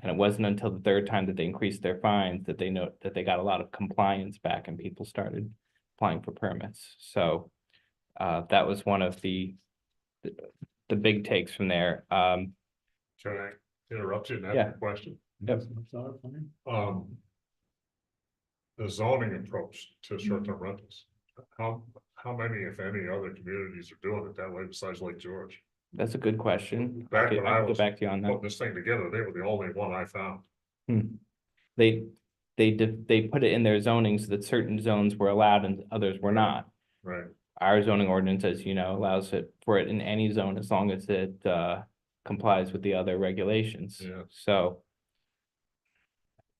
And it wasn't until the 3rd time that they increased their fines that they know that they got a lot of compliance back and people started applying for permits. So that was one of the big takes from there. Can I interrupt you and ask Yeah. a question? Yep. I'm sorry, fine. the zoning approach to short-term rentals. How many, if any, other communities are doing it that way besides Lake George? That's a good question. I Back could, when I I could get was back to you on that. putting this thing together, they were the only one I found. They, they put it in their zoning so that certain zones were allowed and others were not. Right. Our zoning ordinance, as you know, allows it for it in any zone as long as it complies with the other regulations. Yeah. So.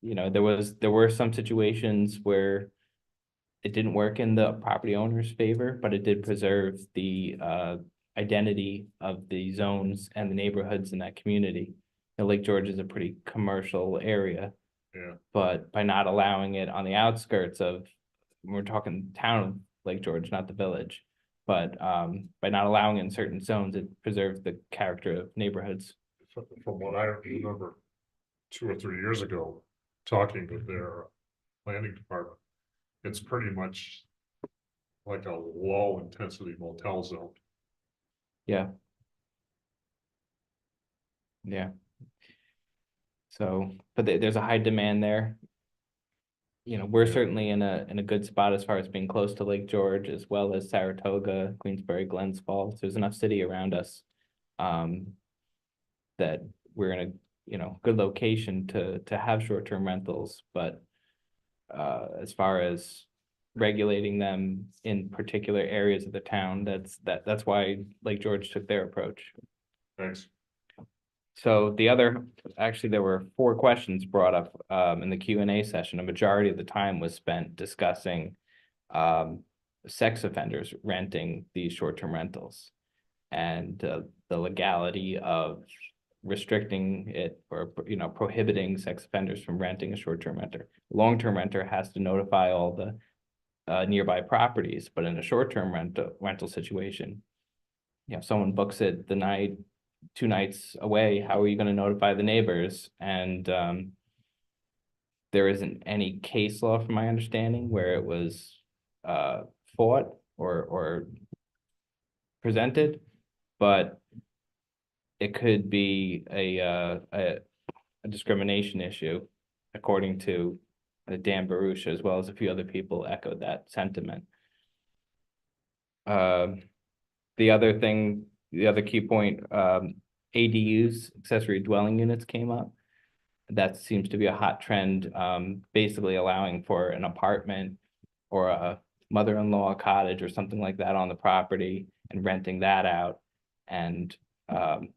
You know, there were some situations where. It didn't work in the property owner's favor, but it did preserve the identity of the zones and the neighborhoods in that community. And Lake George is a pretty commercial area. Yeah. But by not allowing it on the outskirts of, we're talking town of Lake George, not the village. But by not allowing it in certain zones, it preserves the character of neighborhoods. From what I remember 2 or 3 years ago, talking with their planning department, it's pretty much like a low intensity motel zone. Yeah. Yeah. So, but there's a high demand there. You know, we're Yeah. certainly in a good spot as far as being close to Lake George as well as Saratoga, Queensbury, Glens Falls. There's enough city around us. That we're in a, you know, good location to have short-term rentals, but as far as regulating them in particular areas of the town, that's why Lake George took their approach. Thanks. So actually, there were 4 questions brought up in the Q&A session. A majority of the time was spent discussing sex offenders renting these short-term rentals and the legality of restricting it or, you know, prohibiting sex offenders from renting a short-term renter. Long-term renter has to notify all the nearby properties, but in a short-term rental situation, you know, if someone books it the night, 2 nights away, how are you going to notify the neighbors? And there isn't any case law, from my understanding, where it was fought or presented, but it could be a discrimination issue, according to Dan Baruch, as well as a few other people echoed that sentiment. The other key point, ADUs, accessory dwelling units, came up. That seems to be a hot trend, basically allowing for an apartment or a mother-in-law cottage or something like that on the property and renting that out. And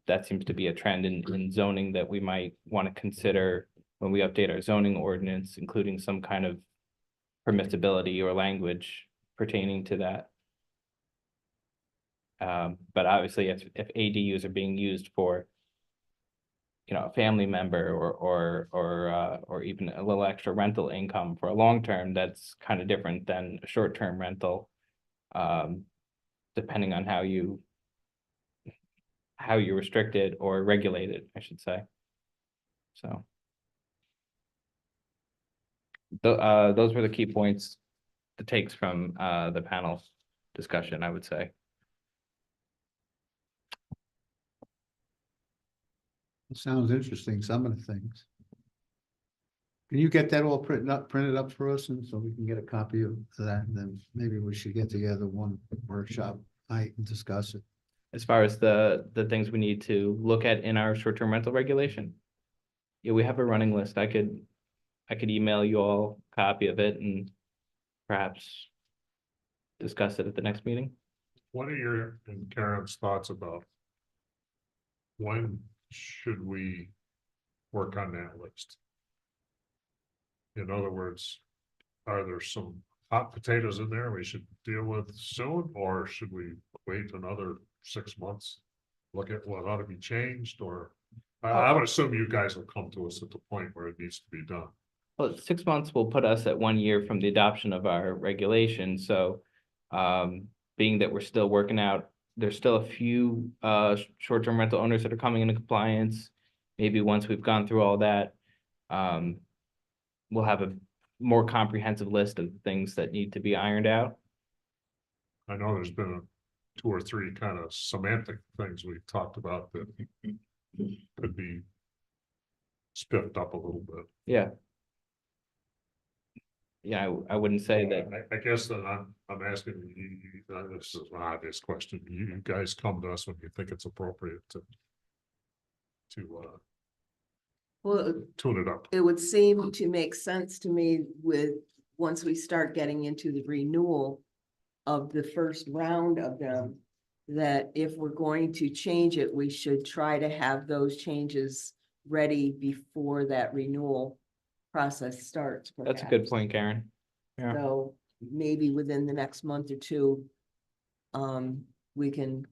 that seems to be a trend in zoning that we might want to consider when we update our zoning ordinance, including some kind of permissibility or language pertaining to that. But obviously, if ADUs are being used for, you know, a family member or even a little extra rental income for a long term, that's kind of different than a short-term rental. Depending on how you restrict it or regulate it, I should say. So. Those were the key points, the takes from the panel discussion, I would say. It sounds interesting, some of the things. Can you get that all printed up for us, and so we can get a copy of that, and then maybe we should get together one workshop night and discuss it. As far as the things we need to look at in our short-term rental regulation. Yeah, we have a running list. I could email you all a copy of it and perhaps discuss it at the next meeting. What are your and Karen's thoughts about when should we work on that list? In other words, are there some hot potatoes in there we should deal with soon, or should we wait another 6 months? Look at what ought to be changed, or I would assume you guys will come to us at the point where it needs to be done. Well, 6 months will put us at 1 year from the adoption of our regulation, so being that we're still working out, there's still a few short-term rental owners that are coming into compliance. Maybe once we've gone through all that, we'll have a more comprehensive list of things that need to be ironed out. I know there's been 2 or 3 kind of semantic things we've talked about that could be spiffed up a little bit. Yeah. yeah, I wouldn't say that. I guess that I'm asking you, this is an obvious question. You guys come to us when you think it's appropriate to Well, tune it up. it would seem to make sense to me with, once we start getting into the renewal of the first round of them, that if we're going to change it, we should try to have those changes ready before that renewal process starts. That's a good perhaps. point, Karen. Yeah. So maybe within the next month or two, we can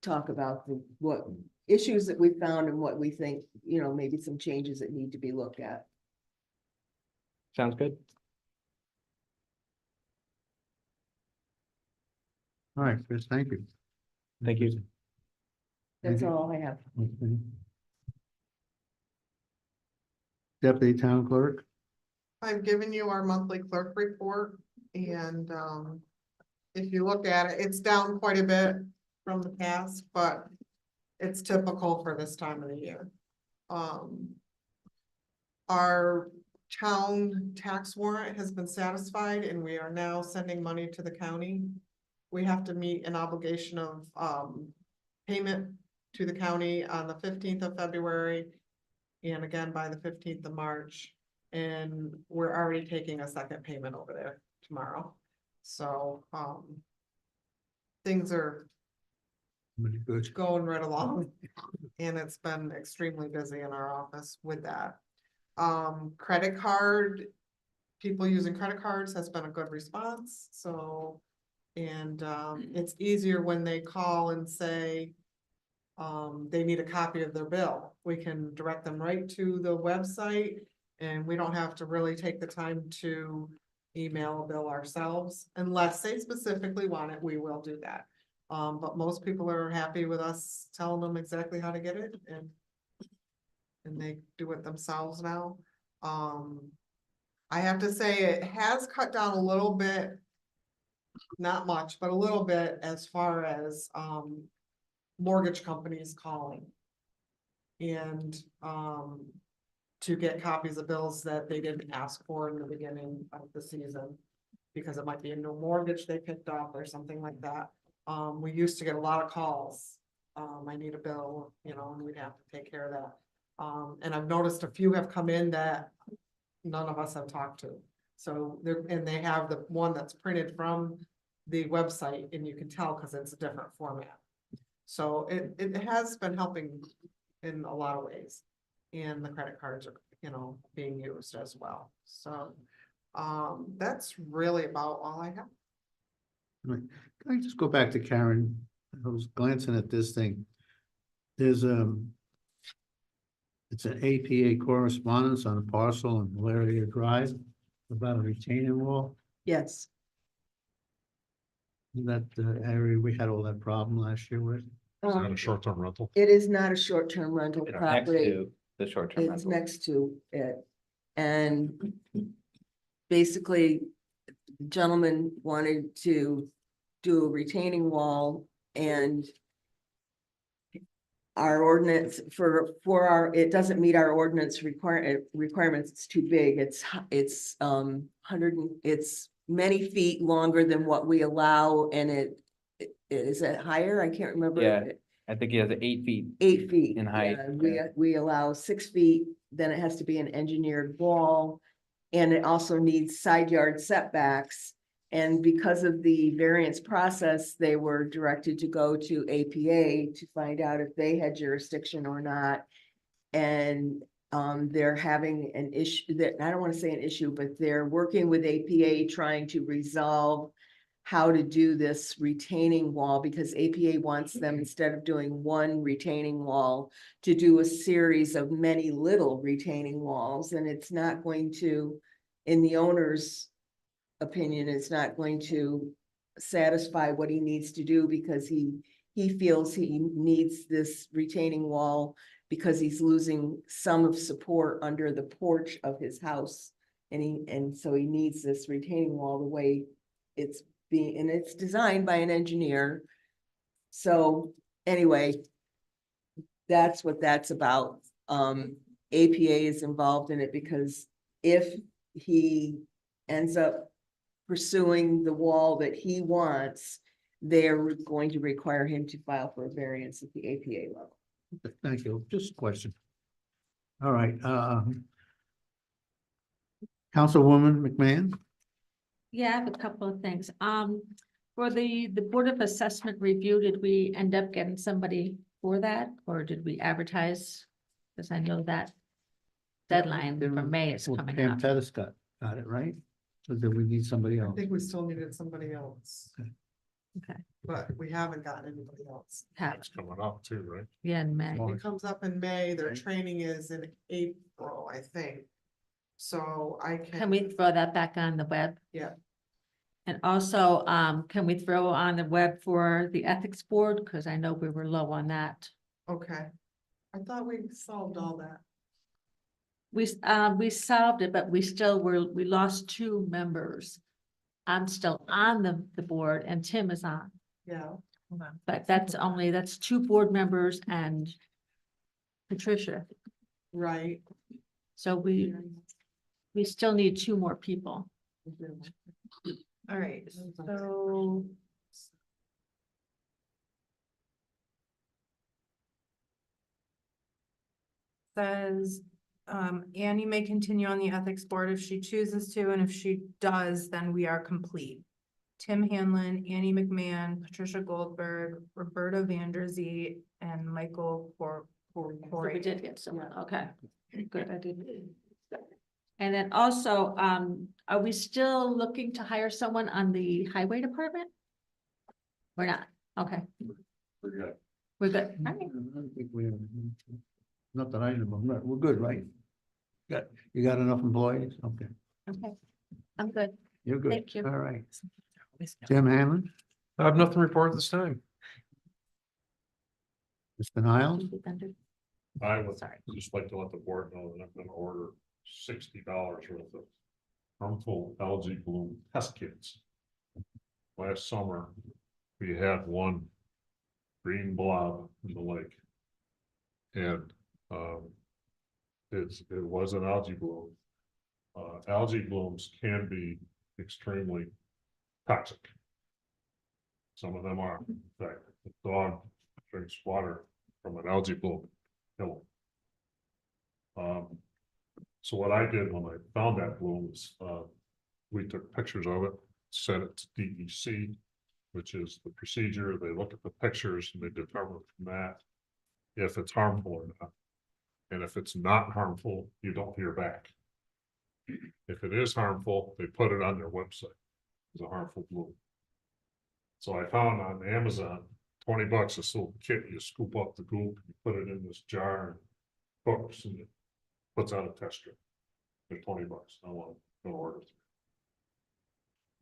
talk about what issues that we found and what we think, maybe some changes that need to be looked at. Sounds good. All right, Chris, thank you. Thank you. That's Mhm. all I have. Okay. Deputy Town Clerk, I've given you our monthly clerk report and, if you look at it, it's down quite a bit from the past, but it's typical for this time of the year. Our town tax warrant has been satisfied and we are now sending money to the county. We have to meet an obligation of, payment to the county on the 15th of February and again by the 15th of March. And we're already taking a second payment over there tomorrow. So, things are very good. going right along. And it's been extremely busy in our office with that. Credit card, people using credit cards has been a good response, so. And, it's easier when they call and say, they need a copy of their bill. We can direct them right to the website. And we don't have to really take the time to email a bill ourselves, unless they specifically want it, we will do that. But most people are happy with us telling them exactly how to get it and they do it themselves now. I have to say it has cut down a little bit, not much, but a little bit as far as, mortgage companies calling. And, to get copies of bills that they didn't ask for in the beginning of the season. Because it might be a new mortgage they picked up or something like that. We used to get a lot of calls. I need a bill, and we'd have to take care of that. And I've noticed a few have come in that none of us have talked to. So they have the one that's printed from the website and you can tell because it's a different format. So it has been helping in a lot of ways. And the credit cards are, being used as well. So, that's really about all I have. Right. Can I just go back to Karen? I was glancing at this thing. There's it's an APA correspondence on a parcel on Valeria Drive about a retaining wall. Yes, That area, we had all that problem last year with. Is that a short-term rental? it is not a short-term rental Next property. to the short-term It's rental. next to it. And basically, the gentleman wanted to do a retaining wall and our ordinance it doesn't meet our ordinance requirements. It's too big. It's it's many feet longer than what we allow and is it higher? I can't remember. Yeah. I think he has 8 feet. 8 feet. In height, Yeah, we allow 6 feet, then it has to be an engineered wall. And it also needs side yard setbacks. And because of the variance process, they were directed to go to APA to find out if they had jurisdiction or not. And they're having an issue that, I don't want to say an issue, but they're working with APA trying to resolve how to do this retaining wall, because APA wants them, instead of doing one retaining wall, to do a series of many little retaining walls. And it's not going to, in the owner's opinion, it's not going to satisfy what he needs to do, because he feels he needs this retaining wall because he's losing some of support under the porch of his house. And so he needs this retaining wall the way it's being, and it's designed by an engineer. So anyway, that's what that's about. APA is involved in it because if he ends up pursuing the wall that he wants, they're going to require him to file for a variance at the APA level. Thank you. Just a question. All right, Councilwoman McMahon? Yeah, I have a couple of things. For the Board of Assessment review, did we end up getting somebody for that, or did we advertise? Because I know that deadline for May is Well, coming Pam up. Pettis got it, right? So then we need somebody I else. think we still needed somebody else. Okay. But we haven't gotten anybody else. It's coming up too, right? Yeah, in May. It comes up in May, their training is in April, I think. So I Can we throw that back on the web? Yeah. And also, can we throw on the web for the ethics board? Because I know we were low on that. Okay. I thought we solved all that. We solved it, but we lost 2 members. I'm still on the board and Tim is on, Yeah. but that's 2 board members and Patricia. Right. So we still need 2 more people. All right, so. Says, Annie may continue on the ethics board if she chooses to, and if she does, then we are complete. Tim Hanlon, Annie McMahon, Patricia Goldberg, Roberta Vanderzee, and Michael So we did get someone, okay, good, I didn't. And then also, are we still looking to hire someone on the highway department? We're not, okay, We're good. we're good. I All right. don't think we, not that I know, of. We're good, right? You got enough employees? Okay, Okay, I'm good. you're good. Thank you. All right. Jim Hanlon, I have nothing to report this time. Mr. Niles? I would Sorry. just like to let the board know that I'm gonna order $60 worth of harmful algae bloom test kits. Last summer, we had one green blob in the lake. And it was an algae bloom. Algae blooms can be extremely toxic. Some of them are. In fact, the dog drinks water from an algae bloom. Kill him. So what I did when I found that bloom is, we took pictures of it, sent it to DEC, which is the procedure. They look at the pictures and they determine from that if it's harmful or not. And if it's not harmful, you don't hear back. If it is harmful, they put it on their website as a harmful bloom. So I found on Amazon, $20 this little kit, you scoop up the goop, you put it in this jar, and cooks, and it puts out a test strip. For $20, I want to order.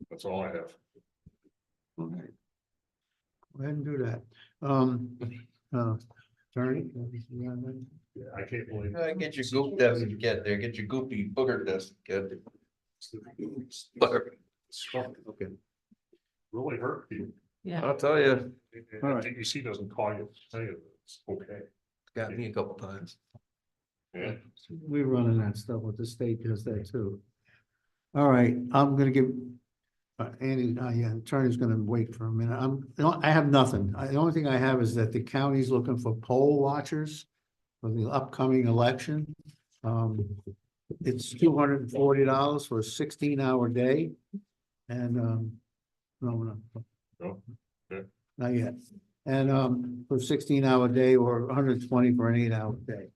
That's all I have. All right. Go ahead and do that. Attorney? Yeah, I can't believe. Get your goop test and get there, get your goopy booger test, get there. Okay. Really hurt people. Yeah, I'll tell you, All right. DEC doesn't call you, tell you it's okay. Got me a couple times. Yeah. We're running that stuff with the state does that too. All right, I'm gonna give. Andy, yeah, attorney's gonna wait for a minute. I have nothing. The only thing I have is that the county's looking for poll watchers for the upcoming election. It's $240 for a 16-hour day. And, no, No, yeah. not yet. And, for a 16-hour day or 120 for an 8-hour day.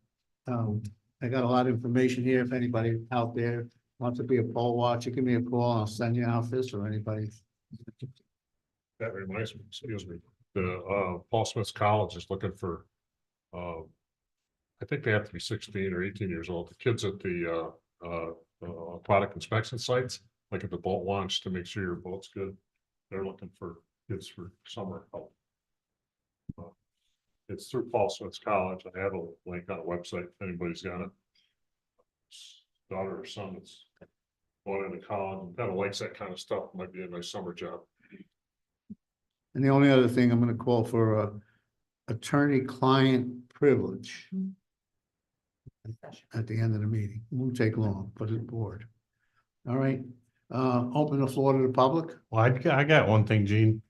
I got a lot of information here. If anybody out there wants to be a poll watcher, give me a call. I'll send you out this or anybody. That reminds me, excuse me, the Paul Smith's College is looking for, I think they have to be 16 or 18 years old. The kids at the aquatic inspection sites, like at the boat launch, to make sure your boat's good. They're looking for kids for summer help. It's through Paul Smith's College. I have a link on a website if anybody's got it. Daughter or son that's going into college and kind of likes that kind of stuff. Might be a nice summer job. And the only other thing I'm gonna call for attorney-client privilege at the end of the meeting. It won't take long, but it's board. All right, open the floor to the public. Well, I got one thing, Gene.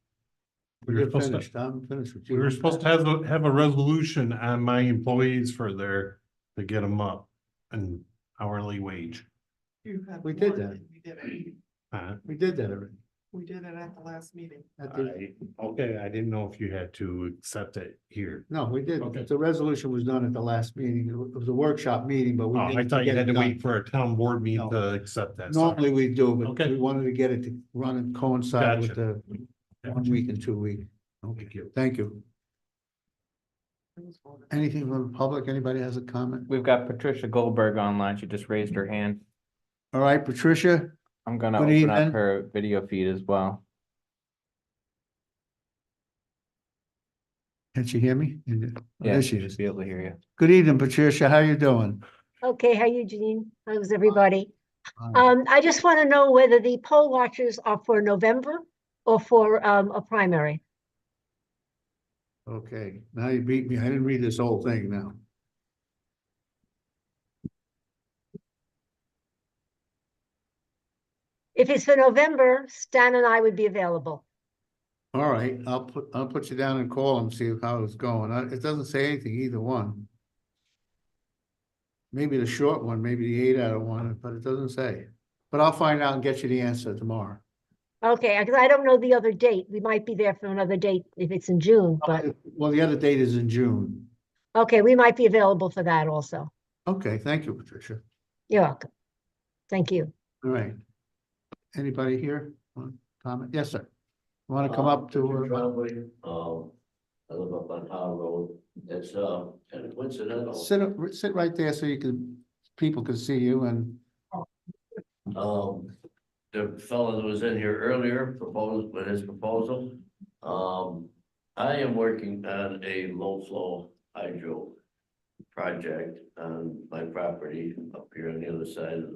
We were You're supposed to, finished, I'm finished with you. we were supposed to have a resolution on my employees for their, to get them up an hourly wage. We did that. Uh, We did that already. We did it at the last meeting. Okay, I didn't know if you had to accept it here. No, we did. Okay. The resolution was done at the last meeting. It was a workshop meeting, but we. Oh, I didn't thought you get had it to done. wait for a town board meeting No. to accept that. Normally we do, but Okay. we wanted to get it to run and coincide with Gotcha. the 1 week and 2 week. Thank you. Thank you. Anything from the public? Anybody has a comment? We've got Patricia Goldberg online. She just raised her hand. All right, Patricia, I'm gonna Good open up evening. her video feed as well. can she hear me? Oh, Yeah, there she she should is. be able to hear you. Good evening, Patricia. How you doing? Okay, how you, Jean? How's everybody? Fine. I just want to know whether the poll watchers are for November or for a primary. Okay, now you beat me. I didn't read this whole thing now. If it's for November, Stan and I would be available. All right, I'll put you down and call and see how it's going. It doesn't say anything, either one. Maybe the short one, maybe the 8-hour one, but it doesn't say. But I'll find out and get you the answer tomorrow. Okay, because I don't know the other date. We might be there for another date if it's in June, but Well, the other date is in June. okay, we might be available for that also. Okay, thank you, Patricia. You're welcome. Thank you. All right. Anybody here? Want to comment? Yes, sir. Want to come up to? Driveway, I live up on Howard Road, it's, kind of coincidental. Sit right there so you can, people can see you and, The fellow that was in here earlier proposed with his proposal. I am working on a low flow hydro project on my property up here on the other side of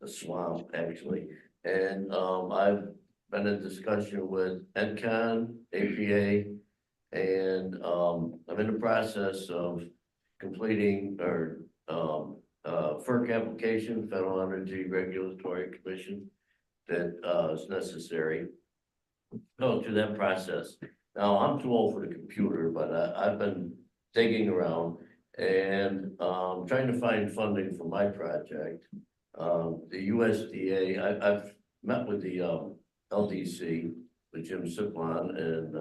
the swamp, actually. And, I've been in discussion with ENCON, APA, and, I'm in the process of completing our, FERC application, Federal Energy Regulatory Commission, that, is necessary. Go through that process. Now, I'm too old for the computer, but I've been digging around and, trying to find funding for my project. The USDA, I've met with the, LDC, with Jim Siplon and,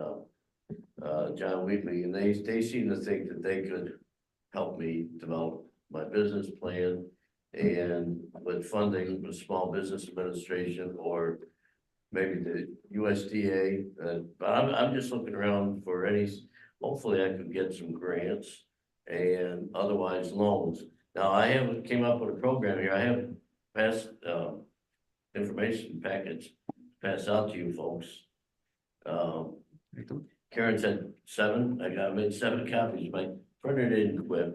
John Wheatley, and they seem to think that they could help me develop my business plan and with funding with Small Business Administration or maybe the USDA. But I'm just looking around for any, hopefully I could get some grants and otherwise loans. Now, I haven't came up with a program here. I have passed, information package passed out to you folks. Karen said 7, I made 7 copies, my printer didn't quit.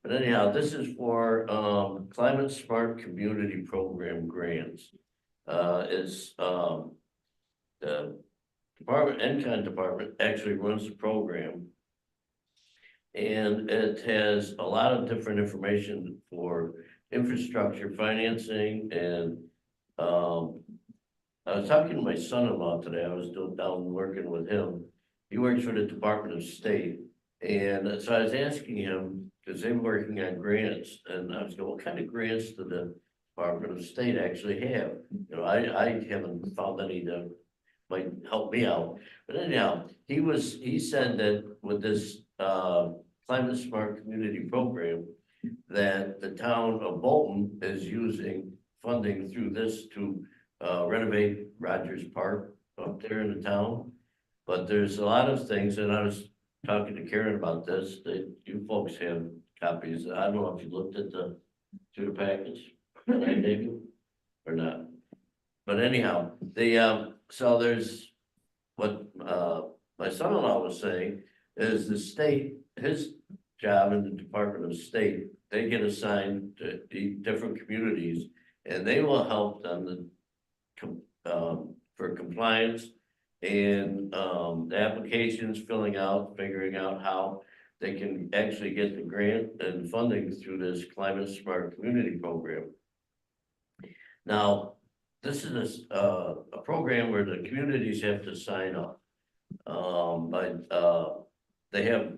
But anyhow, this is for, Climate Smart Community Program grants. It's, the department, ENCON department actually runs the program. And it has a lot of different information for infrastructure financing and, I was talking to my son-in-law today. I was down working with him. He works for the Department of State. And so I was asking him, because they were working on grants, and I was going, what kind of grants do the Department of State actually have? You know, I haven't found any that might help me out. But anyhow, he said that with this Climate Smart Community Program, that the town of Bolton is using funding through this to renovate Rogers Park up there in the town. But there's a lot of things, and I was talking to Karen about this, that you folks have copies. I don't know if you looked at the package that I gave you or not. But anyhow, so there's what my son-in-law was saying is the state, his job in the Department of State, they get assigned to the different communities and they will help them for compliance and the applications, filling out, figuring out how they can actually get the grant and funding through this Climate Smart Community Program. Now, this is a program where the communities have to sign up. They have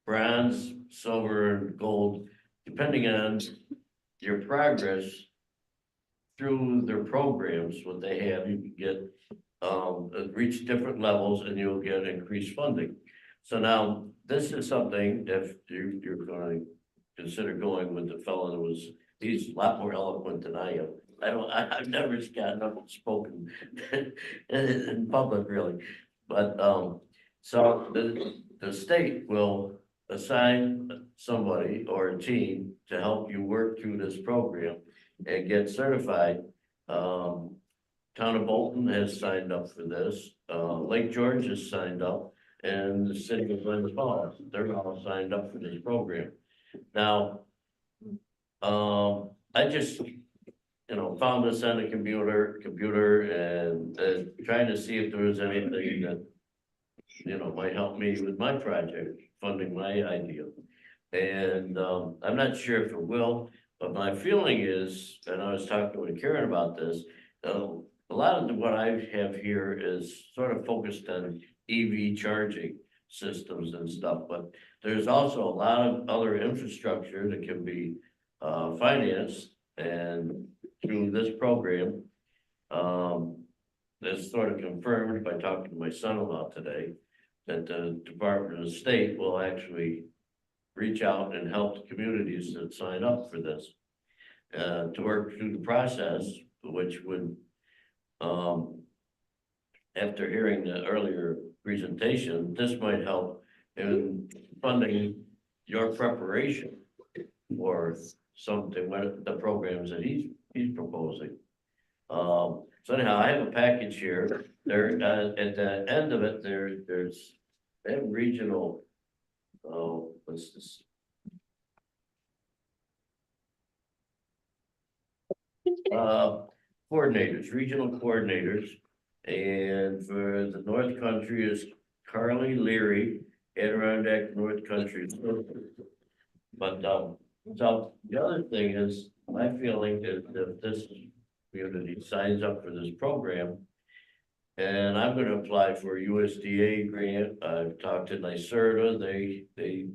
bronze, silver, and gold, depending on your progress through their programs, what they have, you can get, reach different levels and you'll get increased funding. So now, this is something, if you're gonna consider going with the fellow that was, he's a lot more eloquent than I am. I've never gotten up and spoken in public really, but, so the state will assign somebody or a team to help you work through this program and get certified. Town of Bolton has signed up for this, Lake George has signed up, and the city of Glens Falls, they're all signed up for this program. Now, I just, found this on the computer and trying to see if there was anything that, might help me with my project, funding my idea. And, I'm not sure if it will, but my feeling is, and I was talking with Karen about this, a lot of what I have here is sort of focused on EV charging systems and stuff, but there's also a lot of other infrastructure that can be financed and through this program. That's sort of confirmed by talking to my son-in-law today, that the Department of State will actually reach out and help the communities that sign up for this to work through the process, which would, after hearing the earlier presentation, this might help in funding your preparation for something, what the programs that he's proposing. So anyhow, I have a package here. There, at the end of it, there's they have regional, what's this? Coordinators, regional coordinators, and for the North Country is Carly Leary, Adirondack North Country. But so the other thing is, my feeling is that this community signs up for this program, and I'm gonna apply for a USDA grant. I've talked to NYSERDA, they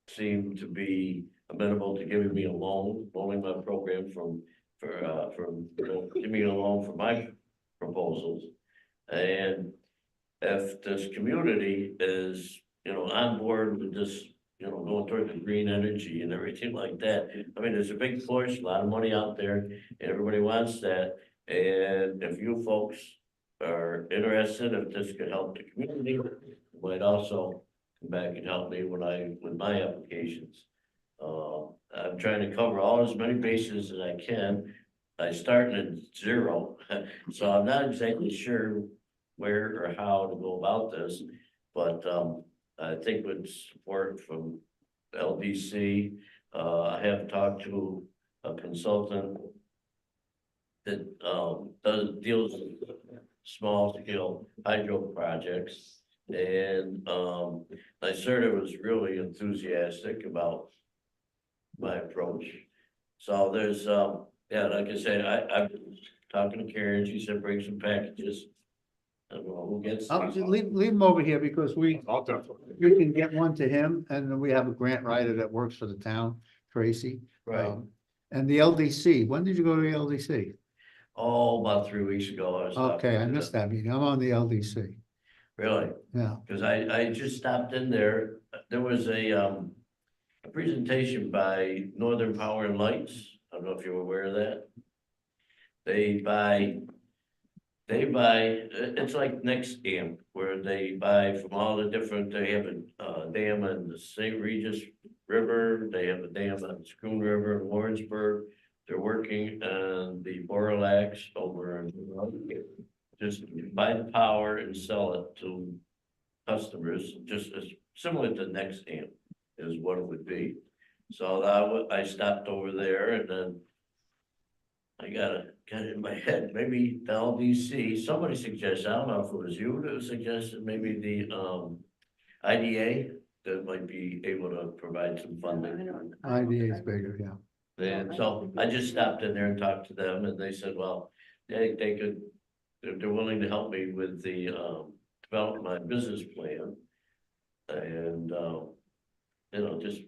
seem to be amenable to giving me a loan, loaning my program from giving me a loan for my proposals. And if this community is, on board with this, going toward the green energy and everything like that. I mean, there's a big push, a lot of money out there, and everybody wants that. And if you folks are interested, if this could help the community, it might also come back and help me with my applications. I'm trying to cover as many bases as I can. I started at zero, so I'm not exactly sure where or how to go about this, but I think with support from LDC, I have talked to a consultant that deals with small scale hydro projects, and NYSERDA was really enthusiastic about my approach. So there's yeah, like I said, I'm talking to Karen, she said bring some packages. I don't know who gets these. Leave them over here because I'll definitely. you can get one to him, and then we have a grant writer that works for the town, Tracy. Right. And the LDC, when did you go to the LDC? Oh, about 3 weeks ago. I was Okay, I talking to missed that meeting. I'm on the LDC. Really? Yeah. Cause I just stopped in there. There was a presentation by Northern Power and Lights. I don't know if you're aware of that. They buy, it's like Next Amp, where they buy from all the different, they have a dam on the St. Regis River, they have a dam on the Schroon River in Lawrenceburg. They're working on the Borlax over in, just buy the power and sell it to customers, just as similar to Next Amp is what it would be. So I stopped over there, and then I got it in my head, maybe the LDC, somebody suggested, I don't know if it was you that suggested, maybe the IDA that might be able to provide some funding. IDA is bigger, yeah. And so I just stopped in there and talked to them, and they said, well, they could, they're willing to help me with the, develop my business plan. And, just,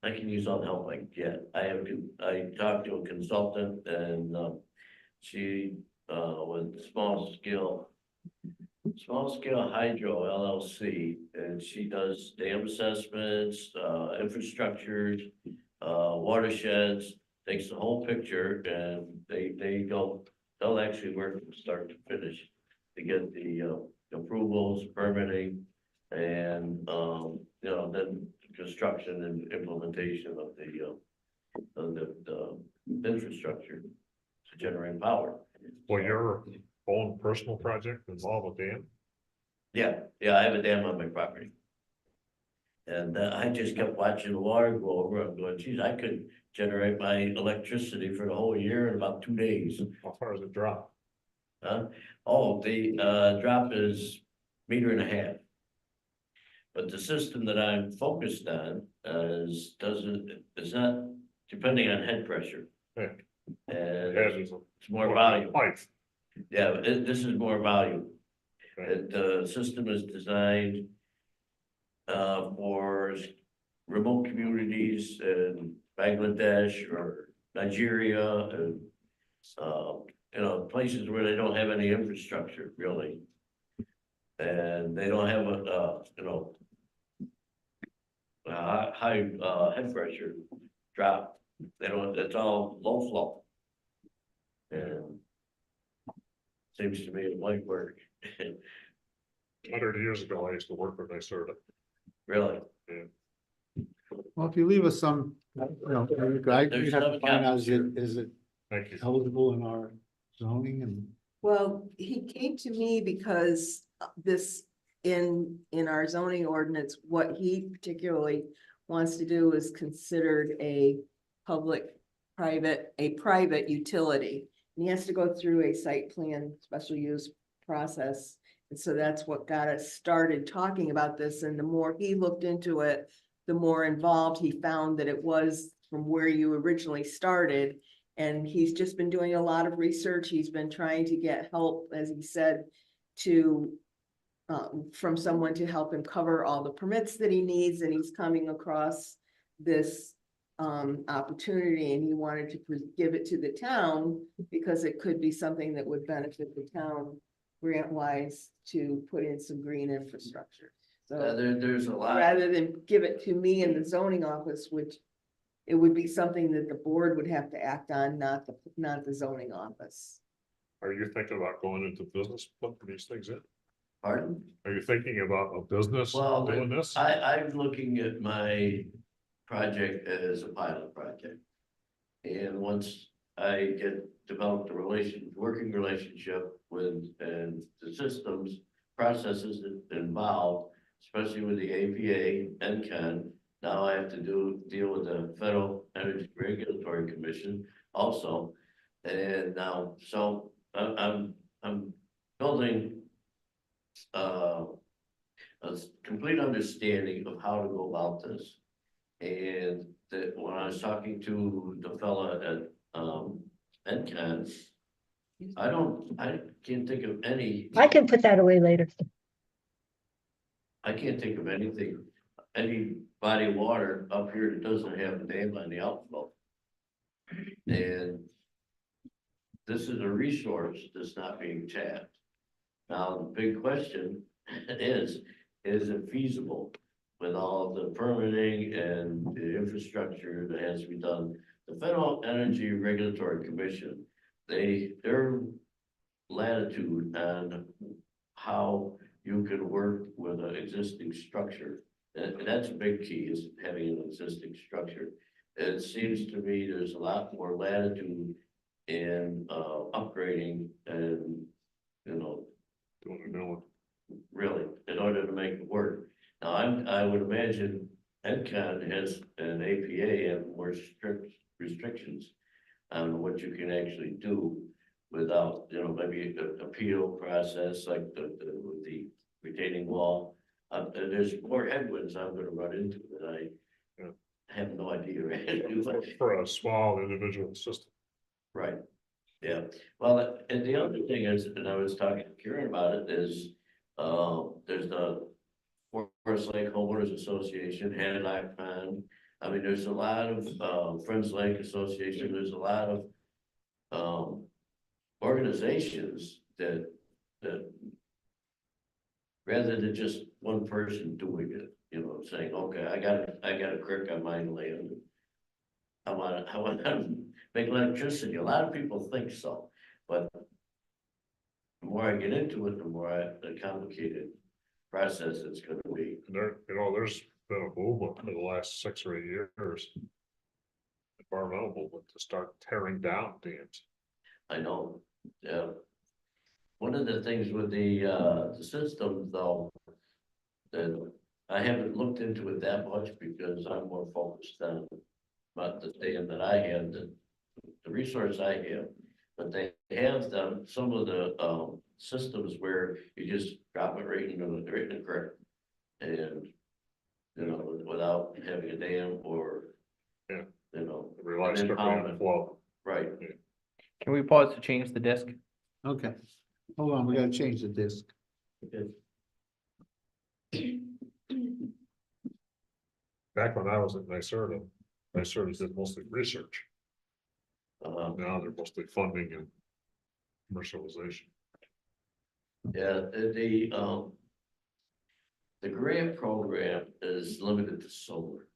I can use all the help I can get. I talked to a consultant and, she, with Small Scale Hydro LLC, and she does dam assessments, infrastructures, watersheds, takes the whole picture, and they'll actually work from start to finish to get the approvals, permitting, and then construction and implementation of the infrastructure to generate power. Well, your own personal project involve a dam? Yeah, I have a dam on my property. And I just kept watching the water go over. I'm going, geez, I could generate my electricity for the whole year in about 2 days. How far does it drop? Huh? Oh, the drop is 1.5 meters. But the system that I'm focused on is not depending on head pressure. Yeah. And Head is it's more volume. Pipe. Yeah, this is more volume. Okay. The system is designed for remote communities in Bangladesh or Nigeria and places where they don't have any infrastructure really. And they don't have high head pressure drop. It's all low flow. And seems to me it might work. 100 years ago, I used to work with NYSERDA. Really? Well, if you leave us some, we have to find out, is it Thank you. eligible in our zoning and? Well, he came to me because this, in our zoning ordinance, what he particularly wants to do is considered a private utility. And he has to go through a site plan special use process. And so that's what got us started talking about this. And the more he looked into it, the more involved he found that it was from where you originally started. And he's just been doing a lot of research. He's been trying to get help, as he said, from someone to help him cover all the permits that he needs. And he's coming across this opportunity, and he wanted to give it to the town because it could be something that would benefit the town grant wise to put in some green infrastructure. So There's a lot. rather than give it to me in the zoning office, which it would be something that the board would have to act on, not the zoning office. Are you thinking about going into business, putting these things in? Pardon? Are you thinking about a business Well, doing this? I'm looking at my project as a pilot project. And once I developed a working relationship with, and the systems, processes that involved, especially with the APA, NCAN, now I have to deal with the Federal Energy Regulatory Commission also. And now, so I'm building a complete understanding of how to go about this. And that when I was talking to the fella at NCAN, I can't think of any. I can put that away later. I can't think of anything, any body of water up here that doesn't have a dam on the outflow. And this is a resource that's not being tapped. Now, the big question is it feasible with all the permitting and the infrastructure that has to be done? The Federal Energy Regulatory Commission, their latitude on how you can work with an existing structure. And that's a big key, is having an existing structure. It seems to me there's a lot more latitude in upgrading and, Doing a new one. really, in order to make it work. Now, I would imagine NCAN has an APA have more strict restrictions on what you can actually do without, maybe an appeal process like the retaining wall. There's more headwinds I'm gonna run into that I have no idea. For a small individual system. Right. Yeah, well, and the other thing is, and I was talking to Karen about it, is, there's the Forest Lake Homeowners Association, Hancock Pond. I mean, there's a lot of, Friends Lake Association, there's a lot of, organizations that, rather than just one person doing it, you know, saying, okay, I got a creek on my land. I want to make electricity. A lot of people think so, but the more I get into it, the complicated process it's gonna be. And there, you know, there's been a movement in the last 6 or 8 years. Environmental movement to start tearing down dams. I know, yeah. One of the things with the system though, that I haven't looked into it that much because I'm more focused on about the dam that I have, the resource I have. But they have done some of the systems where you just drop it right in the creek. And, you know, without having a dam or, Yeah. you know. Rely and then strictly on pounding. flow. Right. Can we pause to change the disc? Okay, hold on, we gotta change the disc. Okay. Back when I was at NYSERDA did mostly research. Now they're mostly funding and commercialization. Yeah, the grant program is limited to solar.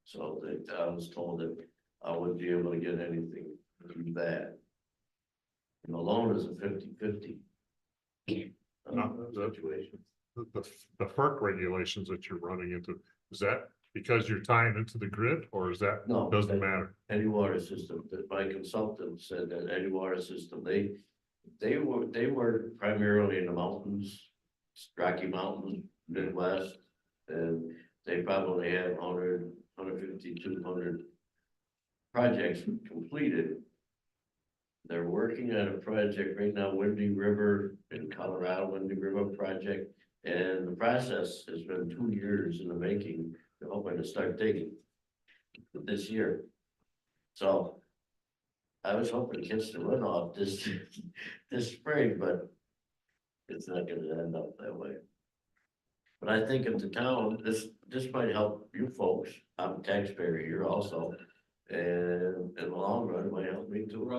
So that I was told that I wouldn't be able to get anything through that. And the loan is a 50-50 situation. The FERC regulations that you're running into, is that because you're tying into the grid, or is that, No, doesn't matter? Any water system, that my consultant said that any water system, they were primarily in the mountains, Rocky Mountains, Midwest. And they probably have 100, 150, 200 projects completed. They're working on a project right now, Windy River in Colorado, Windy River project. And the process has been 2 years in the making. They're hoping to start digging this year. So I was hoping to catch the runoff this spring, but it's not gonna end up that way. But I think if the town, this might help you folks. I'm a taxpayer here also. And in the long run, it might help me too.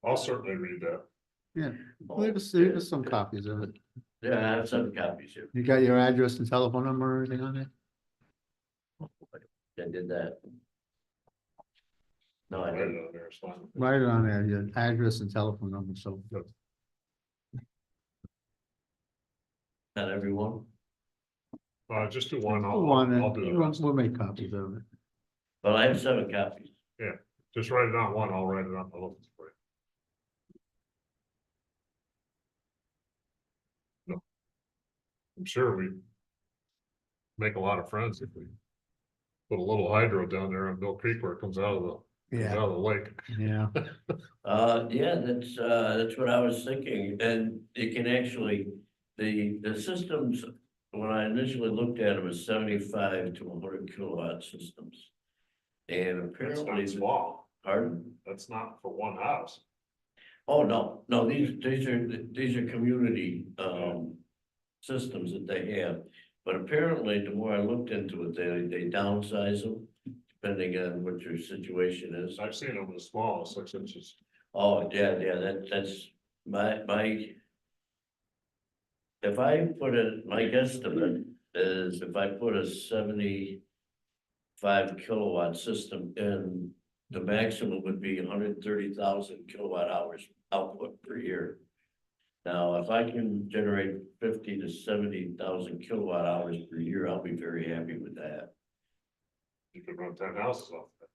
I'll certainly read that. Yeah, leave us some copies of it. Yeah, I have 7 copies here. You got your address and telephone number or anything on it? I did that. No, I Write didn't. it on there, it's fine. Write it on there, your address and telephone number, so. Not everyone, Just do one, One, I'll do the rest. we'll make copies of it. but I have 7 copies. Just write it on one, I'll write it on the other for you. No. I'm sure we make a lot of friends if we put a little hydro down there on Mill Creek where it comes out of the lake. Yeah, Yeah, that's what I was thinking, and it can actually, the systems, when I initially looked at them, was 75 to 100 kilowatt systems. And That's apparently, not small, pardon? that's not for one house. Oh, no, these are community, systems that they have. But apparently, the more I looked into it, they downsize them, depending on what your situation is. I've seen them as small as 6 inches. Oh, yeah, that's my. If I put my guesstimate is if I put a 75 kilowatt system in, the maximum would be 130,000 kilowatt hours output per year. Now, if I can generate 50 to 70,000 kilowatt hours per year, I'll be very happy with that. You could run 10 houses off that.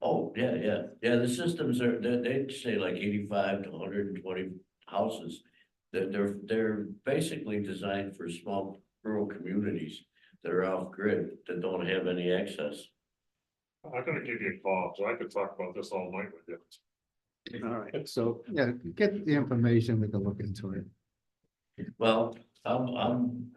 Oh, yeah, the systems are, they say like 85 to 120 houses. They're basically designed for small rural communities that are off grid, that don't have any access. I'm gonna give you a call, so I could talk about this all night with you. all right, so, yeah, get the information, we can look into it. Well, I'm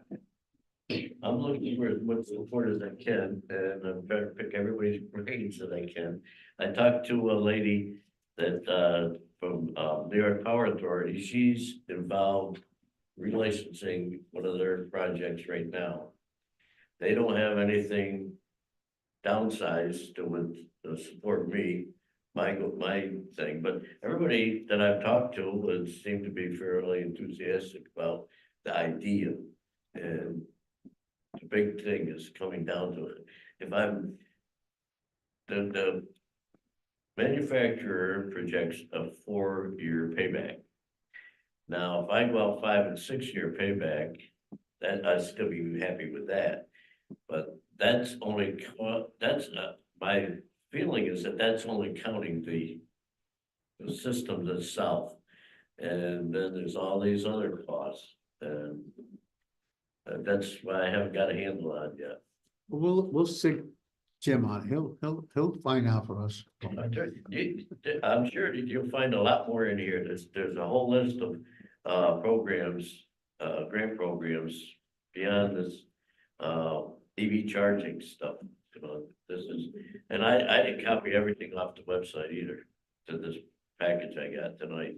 I'm looking for as much support as I can, and I'm trying to pick everybody's brains that I can. I talked to a lady that, from, New York Power Authority, she's involved relicensing one of their projects right now. They don't have anything downsized to would support me, my thing, but everybody that I've talked to would seem to be fairly enthusiastic about the idea. And the big thing is coming down to it. If I'm, the manufacturer projects a 4-year payback. Now, if I go out 5 and 6 year payback, that I'd still be happy with that. But that's only, my feeling is that that's only counting the systems itself. And then there's all these other costs, and that's why I haven't got a handle on yet. We'll see Jim on, he'll find out for us. I'm sure that you'll find a lot more in here. There's a whole list of programs, grant programs beyond this EV charging stuff. You know, this is, and I didn't copy everything off the website either to this package I got tonight.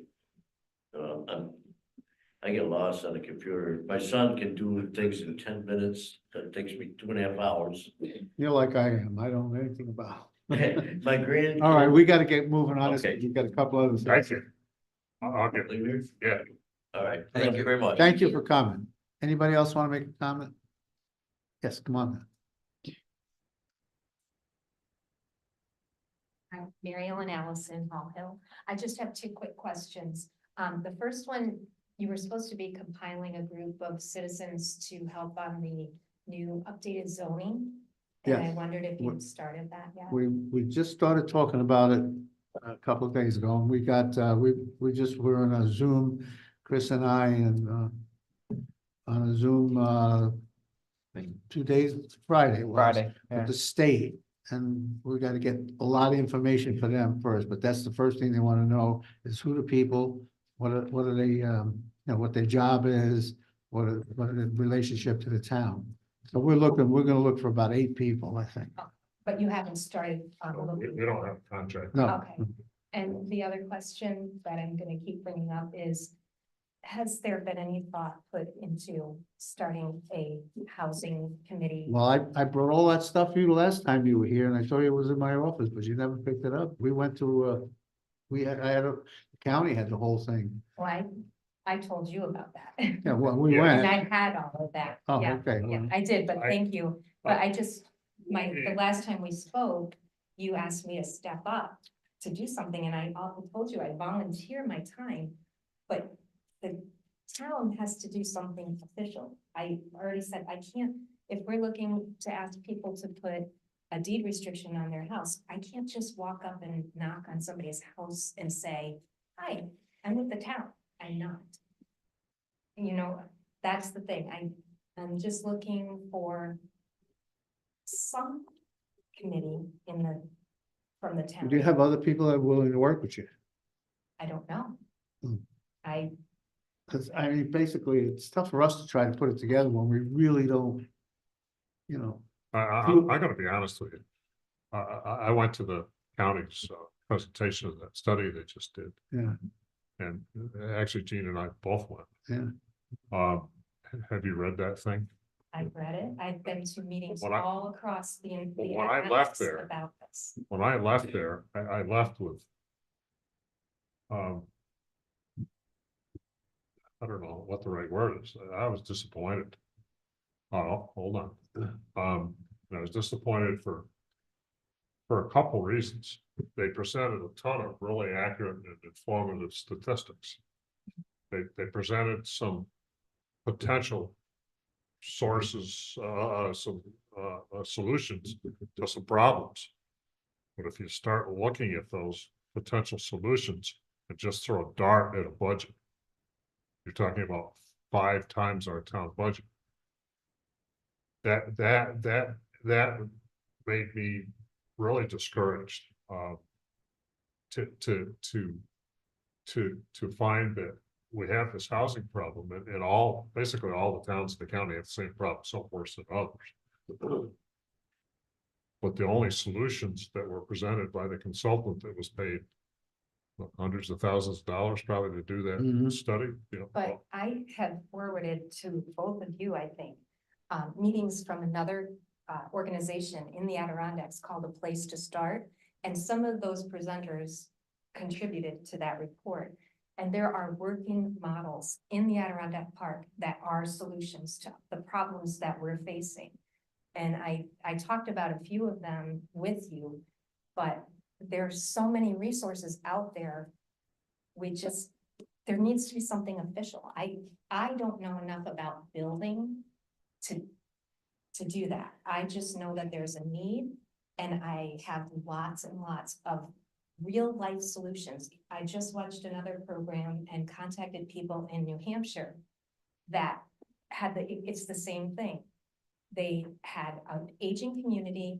I get lost on the computer. My son can do things in 10 minutes. That takes me 2.5 hours. You're like I am, I don't know anything about. My grand. All right, we gotta get moving on this, Okay. we've got a couple others. Thank you. I'll get, Leave here? yeah. All right, thank you very much. Thank you for coming. Anybody else want to make a comment? Yes, come on. I'm Mary Ellen Allison, Hall Hill. I just have 2 quick questions. The first one, you were supposed to be compiling a group of citizens to help on the new updated zoning. And I Yes. wondered if you'd started that yet. We just started talking about it a couple of days ago, and we got, we're on a Zoom, Chris and I, and, on a Zoom, 2 days, Friday it was. Friday, With yeah. the state, and we gotta get a lot of information for them first, but that's the first thing they wanna know is who the people, what are they, you know, what their job is, what are the relationship to the town. So we're gonna look for about 8 people, I think. But you haven't started. We don't have a contract. No, Okay. And the other question that I'm gonna keep bringing up is, has there been any thought put into starting a housing committee? well, I brought all that stuff to you the last time you were here, and I told you it was in my office, but you never picked it up. We went to, the county had the whole thing. Well, I told you about that. Yeah, well, we Yeah. And I went. had all of that. Oh, Yeah, okay, yeah, well. I did, but I- thank you. But I just, the last time we spoke, you asked me to step up to do something, and I told you I volunteer my time. But the town has to do something official. I already said I can't, if we're looking to ask people to put a deed restriction on their house, I can't just walk up and knock on somebody's house and say, hi, I'm with the town. I'm not. You know, that's the thing. I'm just looking for some committee from the town. Do you have other people that are willing to work with you? I don't know. Hmm. I, Cause I mean, basically, it's tough for us to try to put it together when we really don't, you know. I gotta be honest with you. I went to the county's presentation of that study they just did. Yeah. And actually Gene and I both went. Yeah. Have you read that thing? I've read it. I've been to meetings When I- all across the. when I left atlas there- About this. When I left there, I left with. I don't know what the right word is. I was disappointed. Oh, hold on. I was disappointed for a couple reasons. They presented a ton of really accurate and informative statistics. They presented some potential sources, some solutions to some problems. But if you start looking at those potential solutions and just throw a dart at a budget, you're talking about 5 times our town budget. That made me really discouraged. To find that we have this housing problem in all, basically all the towns in the county have the same problem, some worse than others. But the only solutions that were presented by the consultant that was paid hundreds of thousands of dollars probably to do that study, you know. But I have forwarded to both of you, I think, meetings from another organization in the Adirondacks called A Place to Start. And some of those presenters contributed to that report. And there are working models in the Adirondack Park that are solutions to the problems that we're facing. And I talked about a few of them with you, but there's so many resources out there. There needs to be something official. I don't know enough about building to do that. I just know that there's a need, and I have lots and lots of real life solutions. I just watched another program and contacted people in New Hampshire that had it's the same thing. They had an aging community,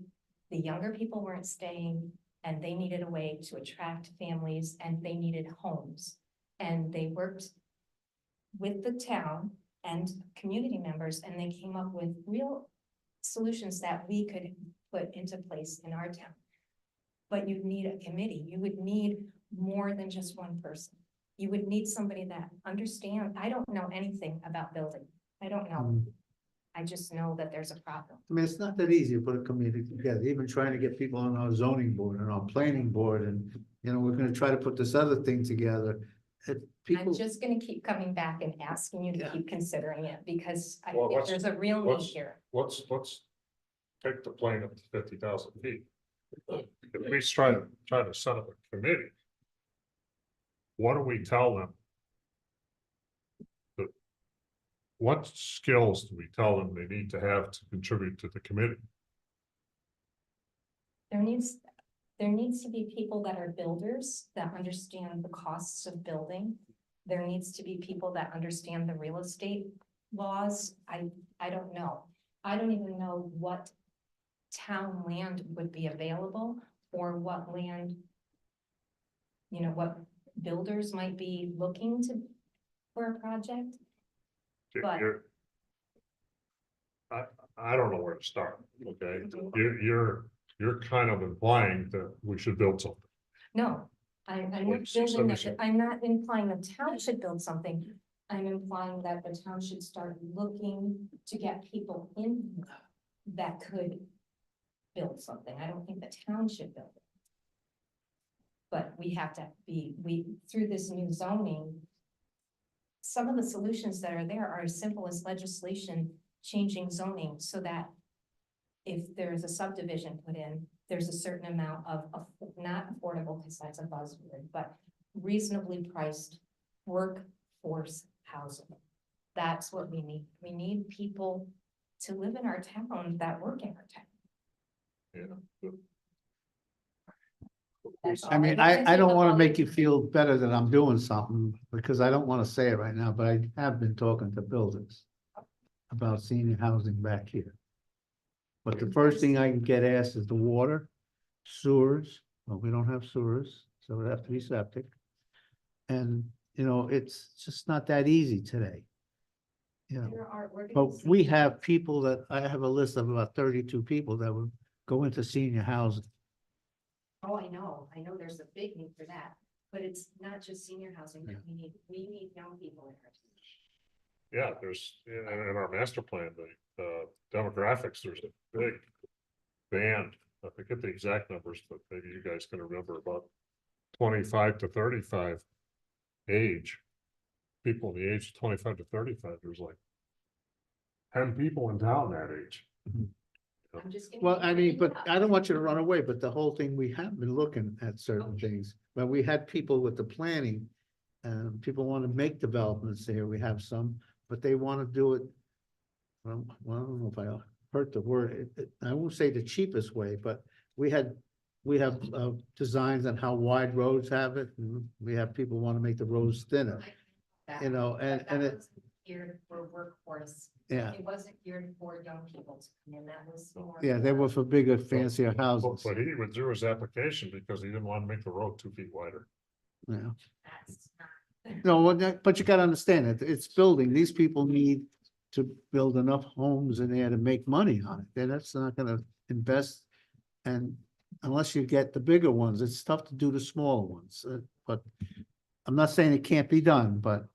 the younger people weren't staying, and they needed a way to attract families, and they needed homes. And they worked with the town and community members, and they came up with real solutions that we could put into place in our town. But you'd need a committee. You would need more than just one person. You would need somebody that understands. I don't know anything about building. I don't know. I just know that there's a problem. I mean, it's not that easy to put a committee together, even trying to get people on our zoning board and our planning board, and, you know, we're gonna try to put this other thing together. I'm just gonna keep coming back and asking you to keep considering it, because I Well, think there's a real need here. Let's take the plane up to 50,000 feet. At least try to set up a committee. What do we tell them? What skills do we tell them they need to have to contribute to the committee? There needs to be people that are builders that understand the costs of building. There needs to be people that understand the real estate laws. I don't know. I don't even know what town land would be available, or what land, you know, what builders might be looking to for a project. But I don't know where to start, okay? You're kind of implying that we should build something. no, I'm not building that. I'm not implying the town should build something. I'm implying that the town should start looking to get people in that could build something. I don't think the town should build it. But we have to through this new zoning, some of the solutions that are there are as simple as legislation changing zoning so that if there's a subdivision put in, there's a certain amount of not affordable, because that's a buzzword, but reasonably priced workforce housing. That's what we need. We need people to live in our town that work in our town. Yeah. That's all I mean, can I say don't about wanna all make the- you feel better that I'm doing something, because I don't wanna say it right now, but I have been talking to builders about senior housing back here. But the first thing I can get asked is the water, sewers. Well, we don't have sewers, so it have to be septic. And, you know, it's just not that easy today. You know, There are but we organizations- have people that, I have a list of about 32 people that would go into senior housing. Oh, I know there's a big need for that, but it's not just senior housing that we need young people in our town. Yeah, there's, in our master plan, the demographics, there's a big band. I forget the exact numbers, but maybe you guys can remember, about 25 to 35 age. People in the age of 25 to 35, there's like 10 people in town that age. I'm just gonna Well, keep I mean, bringing it but up. I don't want you to run away, but the whole thing, we have been looking at certain things. When we had people with the planning, people want to make developments there, we have some, but they want to do it. Well, I don't know if I hurt the word, I won't say the cheapest way, but we have designs on how wide roads have it, and we have people want to make the roads thinner, you know, That and it, was geared for workforce. yeah, It wasn't geared for young people to come in. That was more. yeah, they were for bigger, fancier houses, But he withdrew his application because he didn't want to make the road 2 feet wider. yeah. That's not. No, but you gotta understand it, it's building, these people need to build enough homes in there to make money on it, then that's not gonna invest. And unless you get the bigger ones, it's tough to do the smaller ones, but I'm not saying it can't be done, but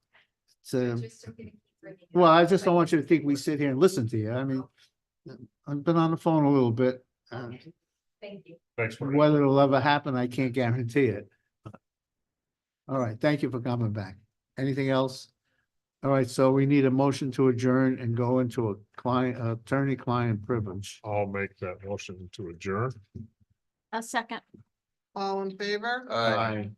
it's, well, I just don't want you to think we sit here and listen to you, I mean, I've been on the phone a little bit, and Thank you. Thanks for. whether it'll ever happen, I can't guarantee it. All right, thank you for coming back. Anything else? All right, so we need a motion to adjourn and go into a attorney-client privilege. I'll make that motion to adjourn. A second. All in favor? Aye.